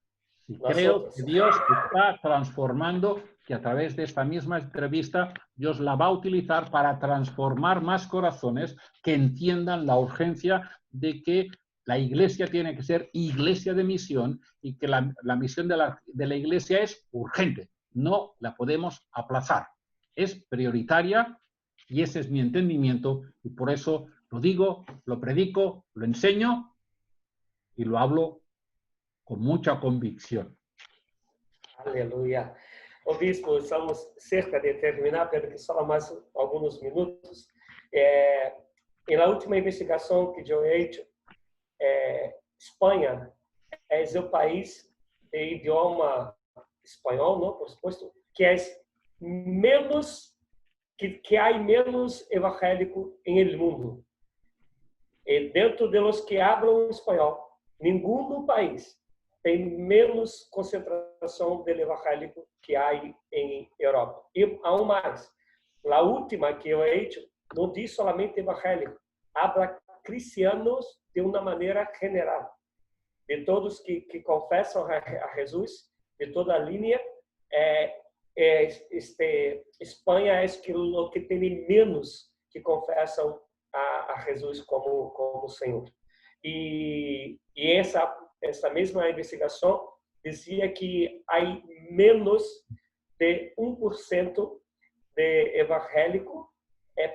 y creo que Dios está transformando, que a través de esta misma entrevista Dios la va a utilizar para transformar más corazones que entiendan la urgencia de que la iglesia tiene que ser iglesia de misión y que la misión de la iglesia es urgente, no la podemos aplazar, es prioritaria y ese es mi entendimiento y por eso lo digo, lo predico, lo enseño y lo hablo con mucha convicción. Aleluia. Obispo, estamos cerca de terminar, pero que só mais alguns minutos. Na última investigação que eu he hecho, Espanha é o país de idioma espanhol, não? Por supuesto, que é menos que há menos evangélico em el mundo. E dentro de los que hablam espanhol, nenhum país tem menos concentração de evangélico que há em Europa. E, aún mais, a última que eu he hecho não diz solamente evangélico, habla cristianos de uma maneira general. De todos que confessam a Jesus, de toda a linha, Espanha é o que tem menos que confessam a Jesus como Senhor. E essa mesma investigação dizia que há menos de 1% de evangélico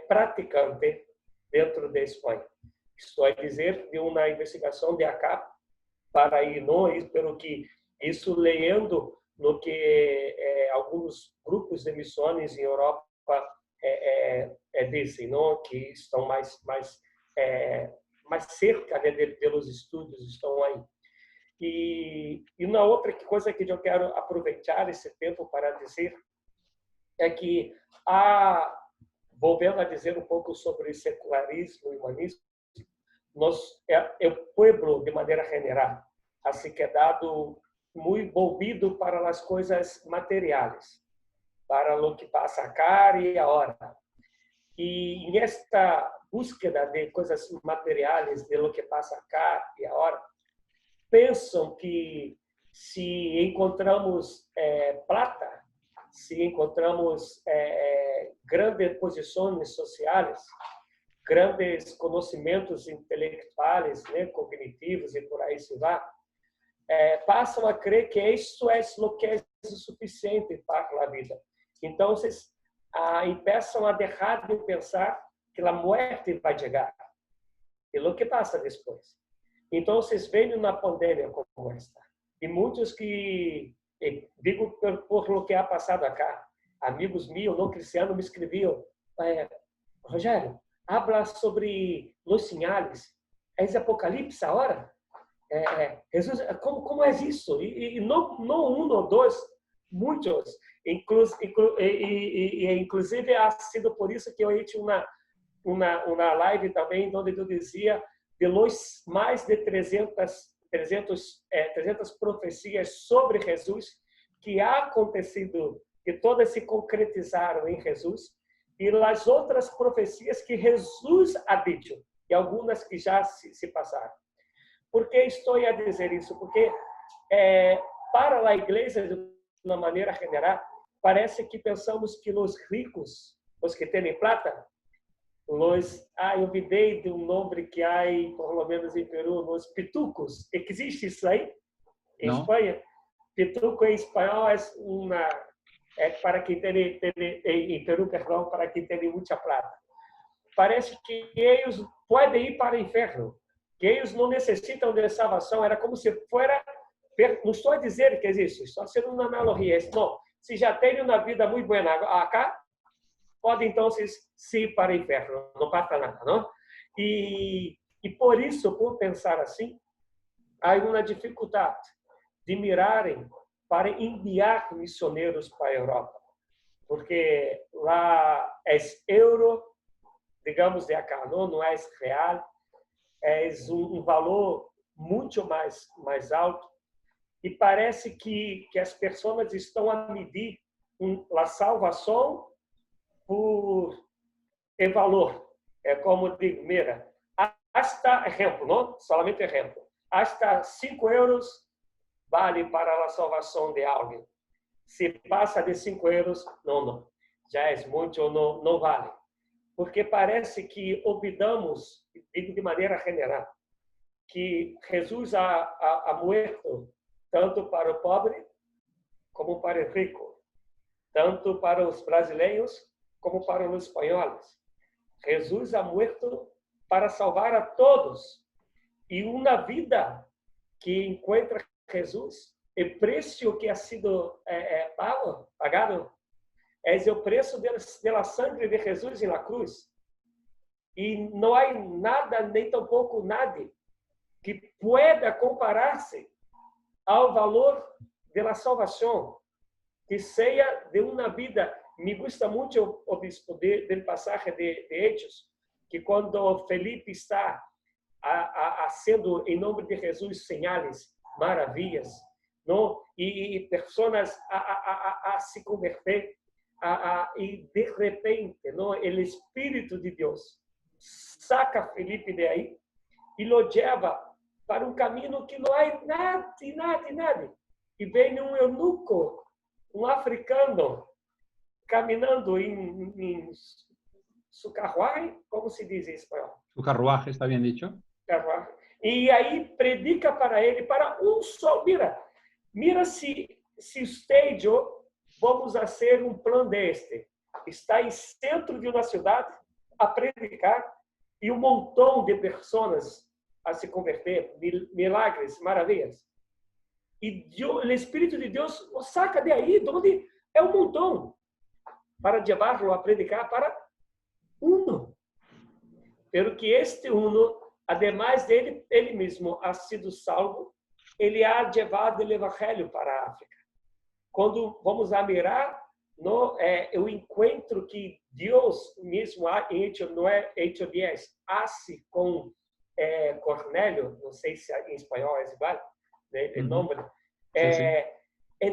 praticante dentro da Espanha. Isto é dizer, de uma investigação de acá para aí, não, pelo que isso lendo no que alguns grupos de missões em Europa dizem, não, que estão mais cerca de los estudos, estão aí. E uma outra coisa que eu quero aproveitar esse tempo para dizer é que, voltando a dizer um pouco sobre secularismo e humanismo, o povo, de maneira general, ha se quedado muito envolvido para as coisas materiais, para o que passa acá e agora. E nesta búsqueda de coisas materiais, de lo que passa acá e agora, pensam que se encontramos plata, se encontramos grandes posições sociais, grandes conhecimentos intelectuais, né, cognitivos e por aí se vai, passam a crer que isso é o que é suficiente para a vida. Então, começam a deixar de pensar que a morte vai chegar. E o que passa depois? Então, vem uma pandemia como esta. E muitos que, digo por lo que ha passado acá, amigos meus, não cristianos, me escreviam, Rogério, habla sobre os sinais. É Apocalipse agora? Jesus, como é isso? E não um ou dois, muitos. Inclusive, ha sido por isso que eu fiz uma live também, onde eu dizia de mais de 300 profecias sobre Jesus que ha acontecido, que todas se concretizaram em Jesus, e as outras profecias que Jesus ha dicho, e algumas que já se passaram. Por que estou a dizer isso? Porque para a igreja, de uma maneira geral, parece que pensamos que os ricos, os que têm plata, eu me dei de um nome que há, por lo menos em Peru, os pitucos. Existe isso aí? Em Espanha? Pituco em espanhol para quem tem, em Peru, perdão, para quem tem muita plata. Parece que eles podem ir para o inferno, que eles não necessitam de salvação. Era como se fosse, não estou a dizer que existe, estou sendo uma analogia. Não, se já tem uma vida muito boa acá, pode então se ir para o inferno, não passa nada, não? E por isso, por pensar assim, há uma dificuldade de mirarem para enviar missioneiros para a Europa, porque lá é euro, digamos, de acá, não é real, é valor muito mais alto, e parece que as pessoas estão a medir a salvação por valor. É como digo, mira, hasta exemplo, não? Solamente exemplo. Hasta 5 euros vale para a salvação de alguém. Se passa de 5 euros, não. Já é muito ou não vale. Porque parece que olvidamos, digo de maneira general, que Jesus ha muerto tanto para o pobre como para o rico, tanto para os brasileiros como para os espanhóis. Jesus ha muerto para salvar a todos. E uma vida que encontra Jesus, o preço que ha sido pagado, é o preço da sangue de Jesus na cruz. E não há nada, nem tampouco nada, que pueda comparar-se ao valor da salvação, que seja de uma vida. Me gusta muito o bispo do passagem de Hechos, que quando Felipe está fazendo, em nome de Jesus, sinais, maravilhas, não? E pessoas a se converter, e de repente, não? O Espírito de Deus saca Felipe de aí e lo leva para um caminho que não há nada. E vem um eunuco, um africano, caminhando em su carruagem, como se diz em espanhol? Su carruaje, está bien dicho. Carruagem. E aí predica para ele, para um só. Mira se usted e eu vamos a ser um plano deste. Está em centro de uma cidade a predicar e um montão de pessoas a se converter, milagres, maravilhas. E o Espírito de Deus o saca de aí, de onde é um montão, para levá-lo a predicar para uno. Pero que este uno, ademais dele, ele mesmo ha sido salvo, ele ha levado o evangelho para a África. Quando vamos a mirar o encontro que Deus mesmo em Hechos 10 hace com Cornélio, não sei se em espanhol é igual, né, o nome.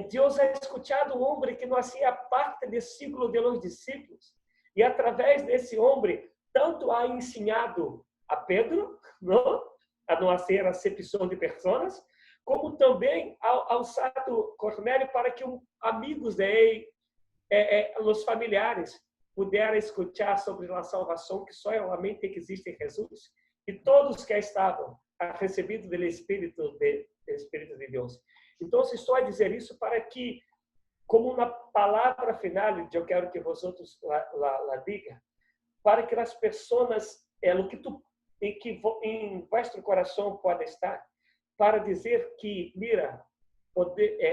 Deus ha escuchado um homem que não fazia parte do ciclo de los discípulos, e através desse homem tanto ha ensinado a Pedro, a não fazer acepção de pessoas, como também ao usado Cornélio para que amigos dele, os familiares, pudessem escutar sobre a salvação que somente existe em Jesus, e todos que estavam recebido do Espírito de Deus. Então, estou a dizer isso para que, como uma palavra final, eu quero que vocês la diga, para que as pessoas, o que em vosso coração pode estar, para dizer que, mira,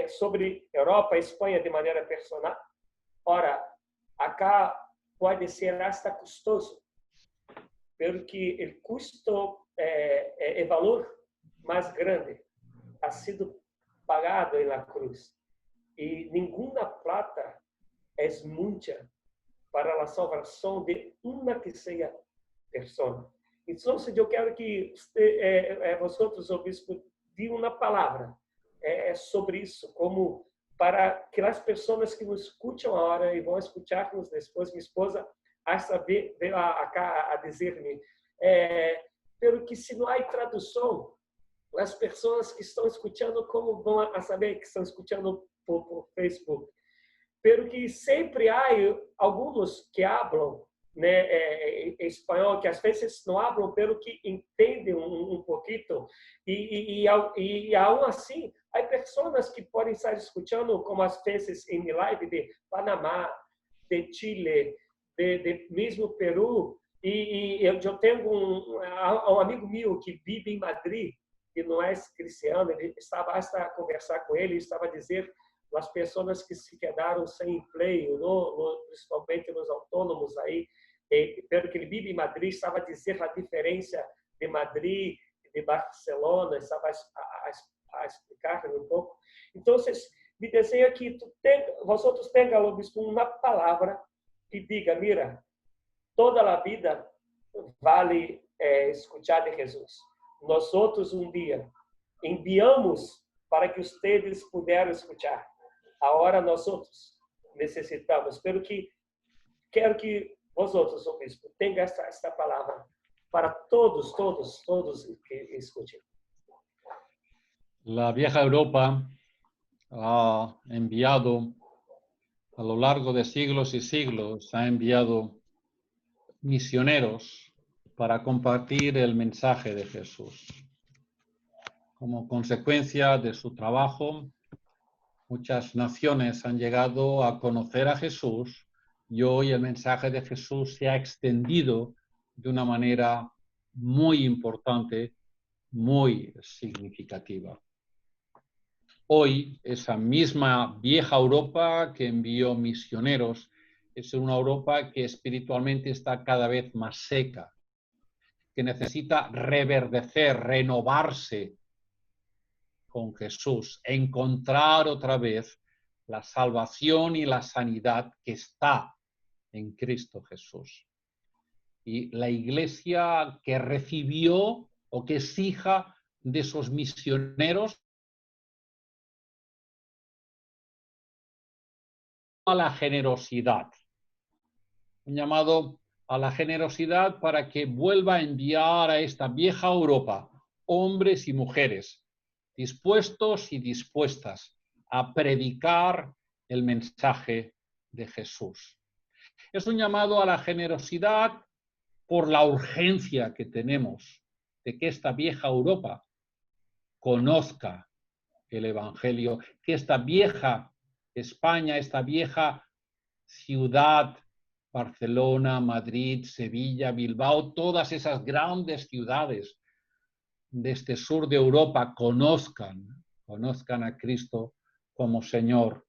sobre Europa, Espanha de maneira personal, ora, acá pode ser hasta custoso, porque o custo, o valor mais grande ha sido pagado na cruz. E nenhuma plata é muita para a salvação de uma que seja pessoa. Então, eu quero que vocês, o bispo, diga uma palavra sobre isso, como para que as pessoas que nos escutam agora e vão escutar-nos depois, minha esposa, veio a dizer-me, pelo que se não há tradução, as pessoas que estão escutando, como vão a saber que estão escutando por Facebook? Pelo que sempre há alguns que falam, né, espanhol, que às vezes não falam, pelo que entendem um pouquinho, e aún assim, há pessoas que podem estar escutando, como às vezes em live de Panamá, de Chile, de mesmo Peru, e eu tenho um amigo meu que vive em Madrid, que não é cristiano, ele estava a conversar com ele, estava a dizer as pessoas que se quedaram sem emprego, principalmente nos autônomos aí, pelo que ele vive em Madrid, estava a dizer a diferença de Madrid, de Barcelona, estava a explicar um pouco. Então, me deseja que vocês tenham uma palavra que diga, mira, toda a vida vale escuchar de Jesús. Nosotros un día enviamos para que ustedes pudieran escuchar. Ahora nosotros necesitamos, pero quero que vosotros, obispo, tenham esta palavra para todos que escuchen. La vieja Europa ha enviado, a lo largo de siglos y siglos, ha enviado misioneros para compartir el mensaje de Jesús. Como consecuencia de su trabajo, muchas naciones han llegado a conocer a Jesús y hoy el mensaje de Jesús se ha extendido de una manera muy importante, muy significativa. Hoy, esa misma vieja Europa que envió misioneros es una Europa que espiritualmente está cada vez más seca, que necesita reverdecer, renovarse con Jesús, encontrar otra vez la salvación y la sanidad que está en Cristo Jesús. Y la iglesia que recibió o que es hija de esos misioneros a la generosidad. Un llamado a la generosidad para que vuelva a enviar a esta vieja Europa hombres y mujeres dispuestos y dispuestas a predicar el mensaje de Jesús. Es un llamado a la generosidad por la urgencia que tenemos de que esta vieja Europa conozca el Evangelio, que esta vieja España, esta vieja ciudad, Barcelona, Madrid, Sevilla, Bilbao, todas esas grandes ciudades de este sur de Europa conozcan a Cristo como Señor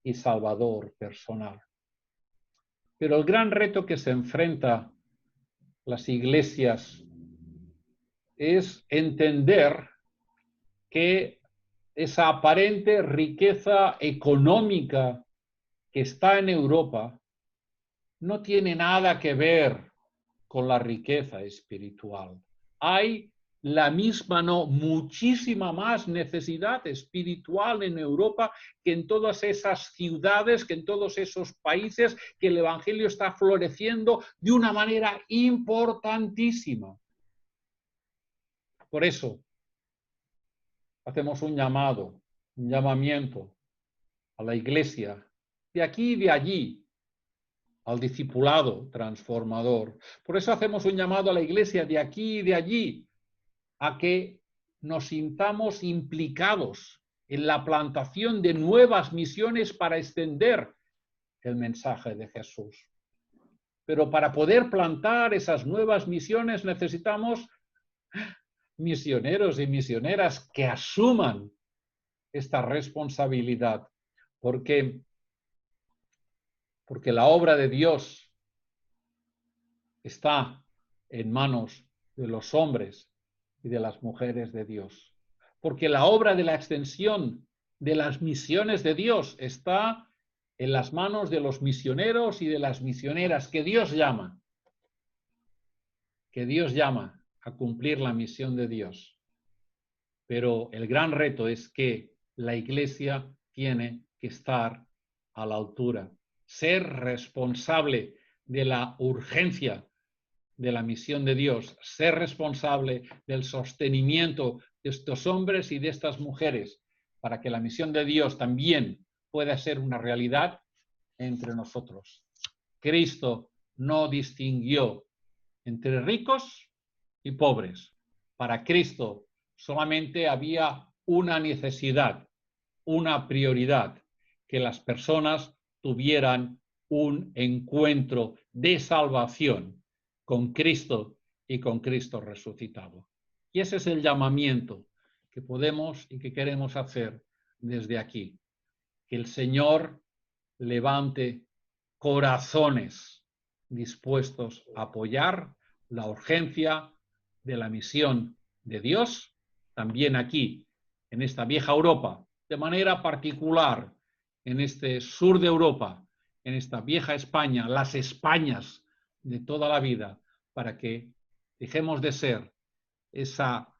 y Salvador personal. Pero el gran reto que se enfrenta las iglesias es entender que esa aparente riqueza económica que está en Europa no tiene nada que ver con la riqueza espiritual. Hay la misma, no, muchísima más necesidad espiritual en Europa que en todas esas ciudades, que en todos esos países que el Evangelio está floreciendo de una manera importantísima. Por eso hacemos un llamado, un llamamiento a la iglesia de aquí y de allí, al discipulado transformador. Por eso hacemos un llamado a la iglesia de aquí y de allí, a que nos sintamos implicados en la plantación de nuevas misiones para extender el mensaje de Jesús. Pero para poder plantar esas nuevas misiones necesitamos misioneros y misioneras que asuman esta responsabilidad, porque la obra de Dios está en manos de los hombres y de las mujeres de Dios. Porque la obra de la extensión de las misiones de Dios está en las manos de los misioneros y de las misioneras que Dios llama a cumplir la misión de Dios. Pero el gran reto es que la iglesia tiene que estar a la altura, ser responsable de la urgencia de la misión de Dios, ser responsable del sostenimiento de estos hombres y de estas mujeres, para que la misión de Dios también pueda ser una realidad entre nosotros. Cristo no distinguió entre ricos y pobres. Para Cristo solamente había una necesidad, una prioridad, que las personas tuvieran un encuentro de salvación con Cristo y con Cristo resucitado. Y ese es el llamamiento que podemos y que queremos hacer desde aquí. Que el Señor levante corazones dispuestos a apoyar la urgencia de la misión de Dios, también aquí, en esta vieja Europa, de manera particular, en este sur de Europa, en esta vieja España, las Españas de toda la vida, para que dejemos de ser esa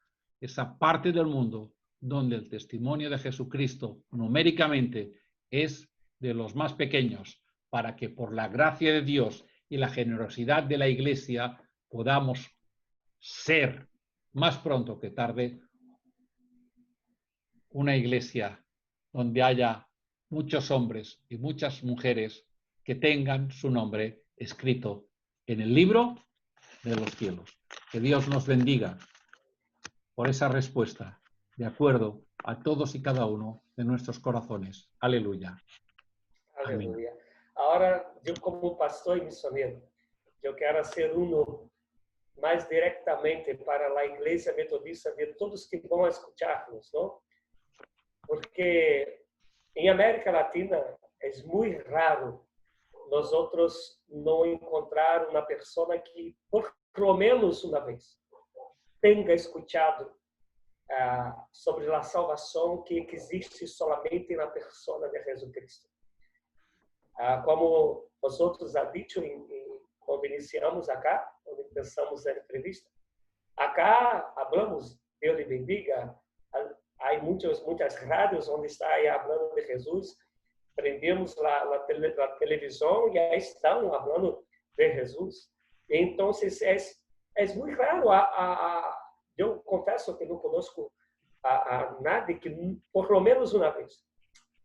parte del mundo donde el testimonio de Jesucristo numéricamente es de los más pequeños, para que por la gracia de Dios y la generosidad de la Iglesia podamos ser más pronto que tarde una iglesia donde haya muchos hombres y muchas mujeres que tengan su nombre escrito en el libro de los cielos. Que Dios nos bendiga por esa respuesta, de acuerdo a todos y cada uno de nuestros corazones. Aleluya. Aleluya. Amén. Ahora, yo como pastor y misionero, yo quiero hacer uno más directamente para la Iglesia Metodista de todos que van a escucharnos, ¿no? Porque en América Latina es muy raro nosotros no encontrar una persona que, por lo menos una vez, tenha escuchado sobre a salvação que existe somente na persona de Jesucristo. Como vosotros ha dicho quando iniciamos acá, quando pensamos na entrevista, acá hablamos, Deus lhe bendiga, há muitas rádios onde está aí falando de Jesus, prendemos a televisão e aí estão falando de Jesus. Então, é muito raro. Eu confesso que não conosco a nadie que, por lo menos uma vez,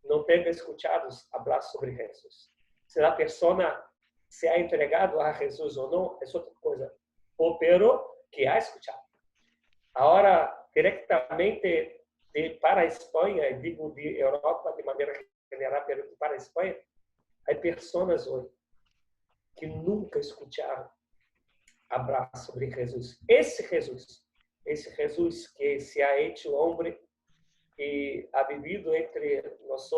não tenha escutado falar sobre Jesus. Se a pessoa se ha entregado a Jesus ou não, é outra coisa. Pero que ha escutado. Agora, diretamente para a Espanha, digo de Europa de maneira general, para a Espanha, há pessoas hoje que nunca escutaram falar sobre Jesus. Esse Jesus que se ha hecho hombre e ha vivido entre nós,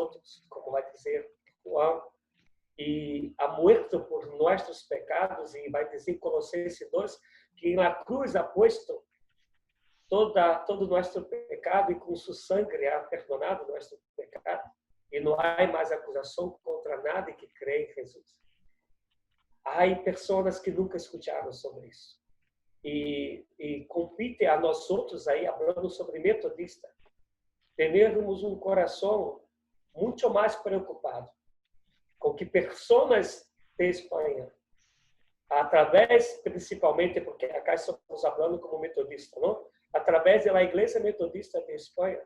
como vai dizer Juan, e ha muerto por nossos pecados, e vai dizer Colossenses 2, que na cruz ha puesto todo nosso pecado e com sua sangue ha perdonado nosso pecado, e não há mais acusação contra nada que crê em Jesus. Há pessoas que nunca escutaram sobre isso. E compete a nós outros aí, falando sobre metodista, termos coração muito mais preocupado com que pessoas de Espanha, através, principalmente, porque acá estamos falando como metodista, não? Através da Igreja Metodista de Espanha,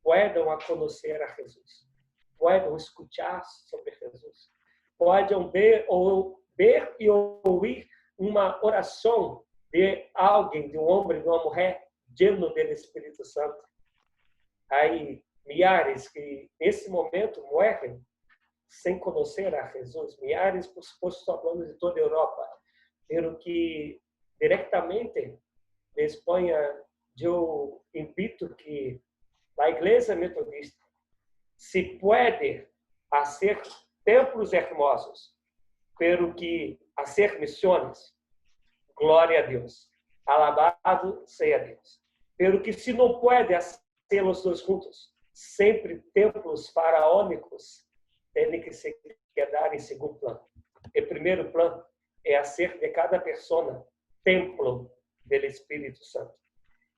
puedan conhecer a Jesus, puedan escuchar sobre Jesus, puedan ver e ouvir uma oração de alguém, de homem, de uma mulher, lleno do Espírito Santo. Há milhares que, nesse momento, morrem sem conhecer a Jesus. Milhares, por suposto, estou falando de toda a Europa, mas que diretamente de Espanha, eu invito que a Igreja Metodista se pode fazer templos hermosos, pero que hacer missões, glória a Deus, alabado seja Deus. Pero que se não pode ser os dois juntos, sempre templos faraônicos tem que se quedar em segundo plano. O primeiro plano é hacer de cada pessoa templo do Espírito Santo.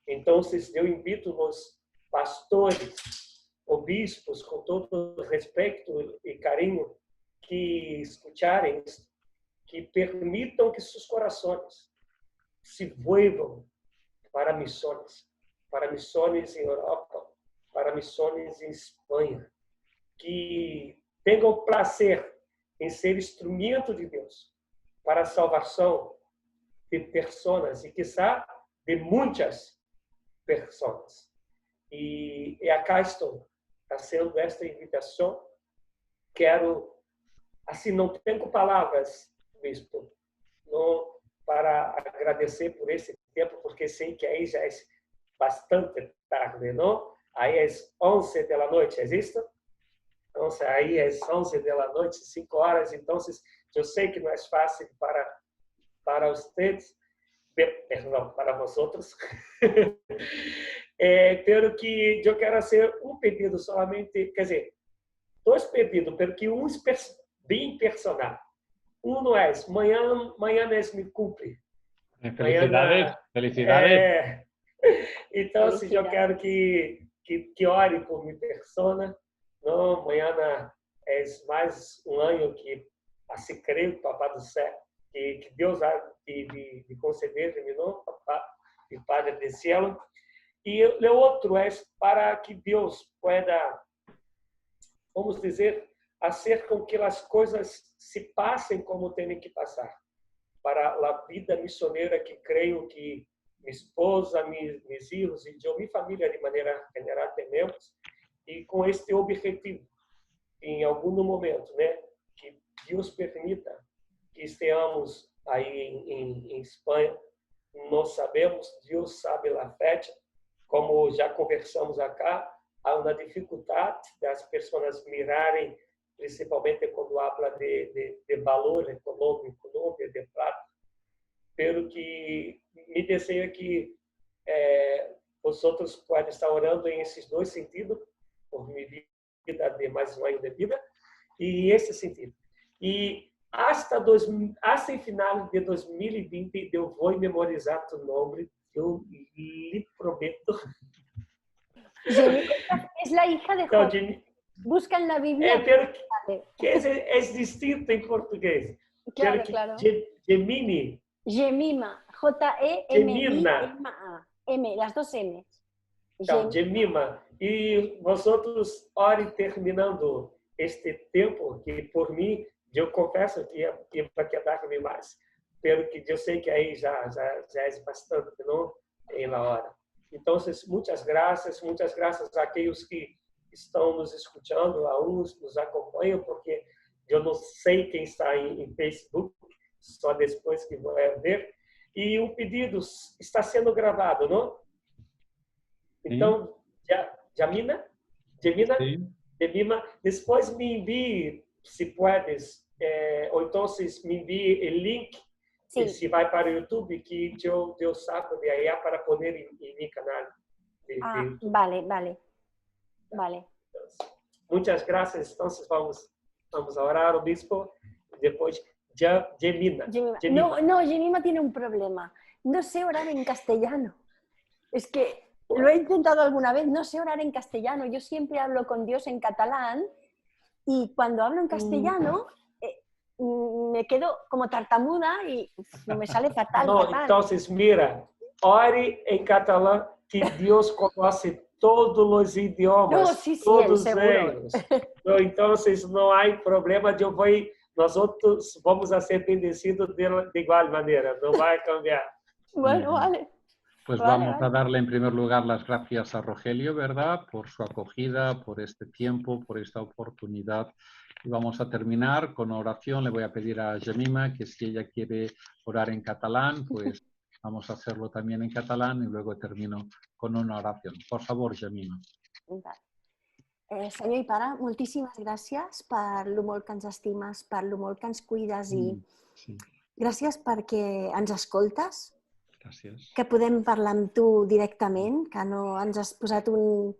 Então, eu invito os pastores, obispos, com todo respeito e carinho, que escutarem, que permitam que seus corações se vuelvam para missões em Europa, para missões em Espanha, que tenham prazer em ser instrumento de Deus para a salvação de pessoas e, quiçá, de muitas pessoas. E acá estou fazendo esta invitação. Quero, assim, não tenho palavras, bispo, não, para agradecer por esse tempo, porque sei que aí já é bastante tarde, não? Aí é 11 da noite, é isso? Então, aí é 11 da noite, 5 horas, então eu sei que não é fácil para vocês, perdão, para vosotros. Pero que eu quero fazer um pedido somente, quer dizer, dois pedidos, pero que um bem personal. Um é, amanhã é meu cumple, Felicidades, felicidades. Então, eu quero que ore por minha persona. Não, amanhã é mais um ano que assim creio, Papai do céu, que Deus há de conceder de mim, não, Papai e Padre do céu. E o outro é para que Deus pueda, vamos dizer, fazer com que as coisas se passem como têm que passar. Para a vida missioneira que creio que minha esposa, meus filhos e eu, minha família de maneira general temos, e com este objetivo, em algum momento, né, que Deus permita que estejamos aí em Espanha, nós sabemos, Deus sabe a fecha, como já conversamos acá, há uma dificuldade das pessoas mirarem, principalmente quando habla de valor econômico, não de plata, pelo que me deseja que vocês podem estar orando em esses dois sentidos, por minha vida de mais um ano de vida, e esse sentido. E hasta o final de 2020 eu vou memorizar tu nome, eu lhe prometo. Jemima es la hija de Então, Job. Busca en la Biblia. Que é distinto em português. Claro, claro. Gemini. Jemima, J-E-M-I-M-A. M, las dos M. Então, Jemima. E vosotros orem terminando este tempo, que por mim, eu confesso que vai quedar-me mais. Pelo que eu sei que aí já é bastante, não? Em la hora. Então, muitas graças àqueles que estão nos escutando, a uns nos acompanham, porque eu não sei quem está em Facebook, só depois que vou ver. E o pedido está sendo gravado, não? Então, Jemima, depois me envie, se puedes, ou então me envie o link, se vai para o YouTube, que eu saco de aí para pôr em meu canal. Vale. Muitas graças. Então, vamos a orar, obispo. Después, Jemima. No, Jemima tiene un problema. No sé orar en castellano. Es que lo he intentado alguna vez, no sé orar en castellano. Yo siempre hablo con Dios en catalán y cuando hablo en castellano me quedo como tartamuda y me sale fatal. No, entonces, mira, ore en catalán que Dios conoce todos los idiomas, todos ellos. Entonces, no hay problema, nosotros vamos a ser bendecidos de igual manera, no va a cambiar. Bueno, vale. Pues vamos a darle en primer lugar las gracias a Rogelio, ¿verdad? Por su acogida, por este tiempo, por esta oportunidad. Y vamos a terminar con oración. Le voy a pedir a Jemima que si ella quiere orar en catalán, pues vamos a hacerlo también en catalán y luego termino con una oración. Por favor, Jemima. Senyor i Pare, moltíssimes gràcies per lo molt que ens estimes, per lo molt que ens cuides i gràcies perquè ens escoltes, que podem parlar amb tu directament, que no ens has posat un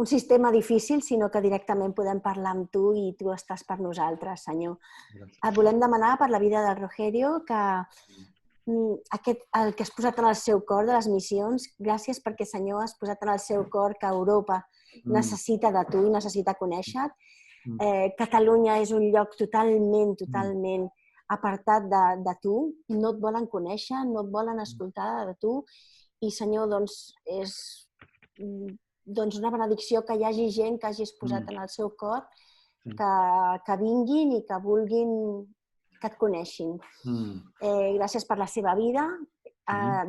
sistema difícil, sinó que directament podem parlar amb tu i tu estàs per nosaltres, Senyor. Et volem demanar per la vida del Rogerio que el que has posat en el seu cor de les missions, gràcies perquè, Senyor, has posat en el seu cor que Europa necessita de tu i necessita conèixer-te. Catalunya és un lloc totalment apartat de tu, no et volen conèixer, no et volen escoltar de tu i, Senyor, doncs és una benedicció que hi hagi gent que hagis posat en el seu cor, que vinguin i que vulguin que et coneixin. Gràcies per la seva vida,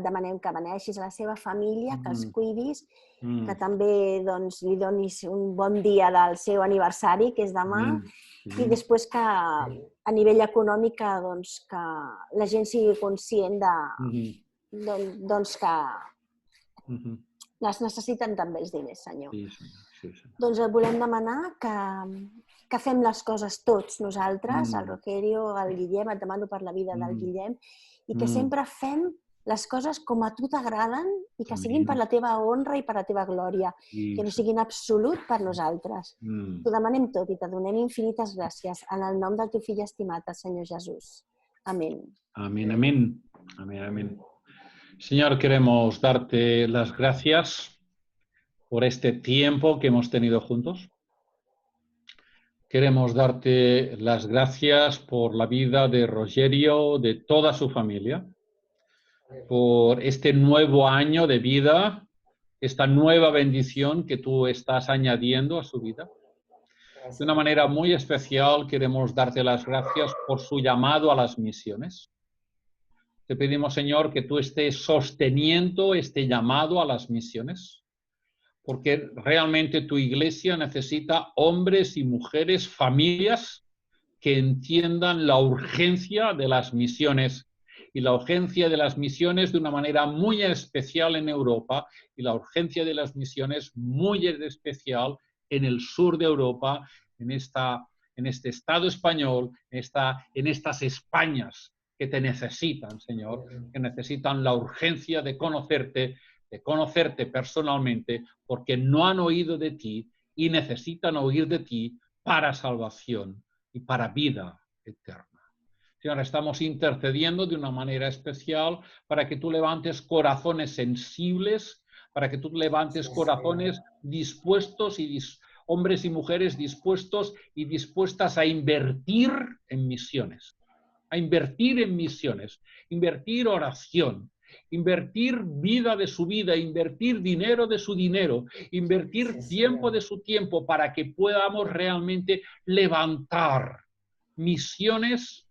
demanem que beneixis a la seva família, que els cuidis, que també li donis un bon dia del seu aniversari, que és demà, i després que a nivell econòmic que la gent sigui conscient que les necessiten també els diners, Senyor. Doncs et volem demanar que fem les coses tots nosaltres, el Rogerio, el Guillem, et demano per la vida del Guillem, i que sempre fem les coses com a tu t'agraden i que siguin per la teva honra i per la teva glòria, que no siguin absolut per nosaltres. T'ho demanem tot i te donem infinites gràcies en el nom del teu fill estimat, el Senyor Jesús. Amén. Amén, amén. Amén, amén. Señor, queremos darte las gracias por este tiempo que hemos tenido juntos. Queremos darte las gracias por la vida de Rogerio, de toda su familia, por este nuevo año de vida, esta nueva bendición que tú estás añadiendo a su vida. De una manera muy especial queremos darte las gracias por su llamado a las misiones. Te pedimos, Señor, que tú estés sosteniendo este llamado a las misiones, porque realmente tu iglesia necesita hombres y mujeres, familias, que entiendan la urgencia de las misiones y la urgencia de las misiones de una manera muy especial en Europa y la urgencia de las misiones muy especial en el sur de Europa, en este Estado español, en estas Españas que te necesitan, Señor, que necesitan la urgencia de conocerte personalmente, porque no han oído de ti y necesitan oír de ti para salvación y para vida eterna. Señor, estamos intercediendo de una manera especial para que tú levantes corazones sensibles, para que tú levantes corazones dispuestos y hombres y mujeres dispuestos y dispuestas a invertir en misiones, invertir oración, invertir vida de su vida, invertir dinero de su dinero, invertir tiempo de su tiempo para que podamos realmente levantar misiones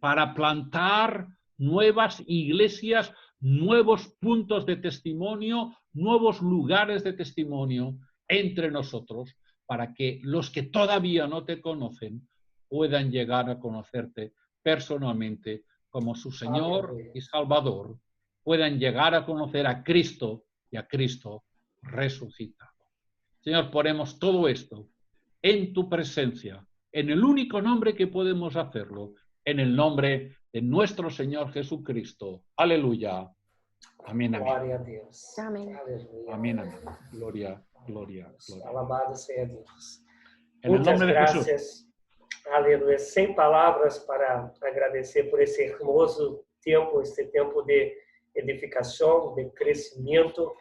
para plantar nuevas iglesias, nuevos puntos de testimonio, nuevos lugares de testimonio entre nosotros, para que los que todavía no te conocen puedan llegar a conocerte personalmente como su Señor y Salvador, puedan llegar a conocer a Cristo y a Cristo resucitado. Señor, ponemos todo esto en tu presencia, en el único nombre que podemos hacerlo, en el nombre de nuestro Señor Jesucristo. Aleluya. Amén, amén. Glória a Deus. Amém. Aleluia. Amén, amén. Gloria, gloria, gloria. Alabado seja Deus. En el Muitas nombre de Jesús. graças. Aleluia. Sem palavras para agradecer por esse hermoso tempo, este tempo de edificação, de crescimento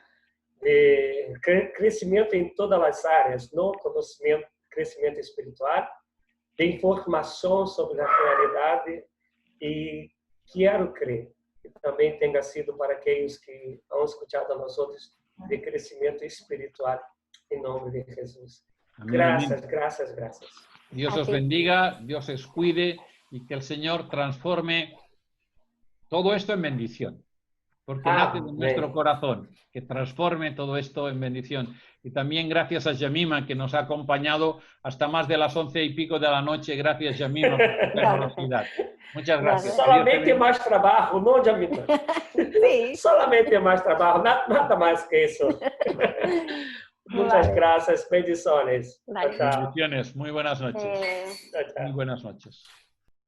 em todas as áreas, no conhecimento, crescimento espiritual, de informação sobre a realidade, e quero crer que também tenha sido para aqueles que han escuchado a nós outros de crescimento espiritual, em nome de Jesus. Amén, Gracias, amén. gracias, gracias. Dios os bendiga, Dios os cuide y que el Señor transforme todo esto en bendición. Porque nace de nuestro corazón, que transforme todo esto en bendición. Y también gracias a Yamima, que nos ha acompañado hasta más de las 11 y pico de la noche. Gracias, Yamima, por tu generosidad. Muchas gracias. Solamente mais trabalho, não, Jamila? Sí. Solamente mais trabalho, nada mais que isso. Muchas gracias, bendiciones. Vale. Chao, chao. Bendiciones. Muy buenas noches. Chao, chao. Muy buenas noches.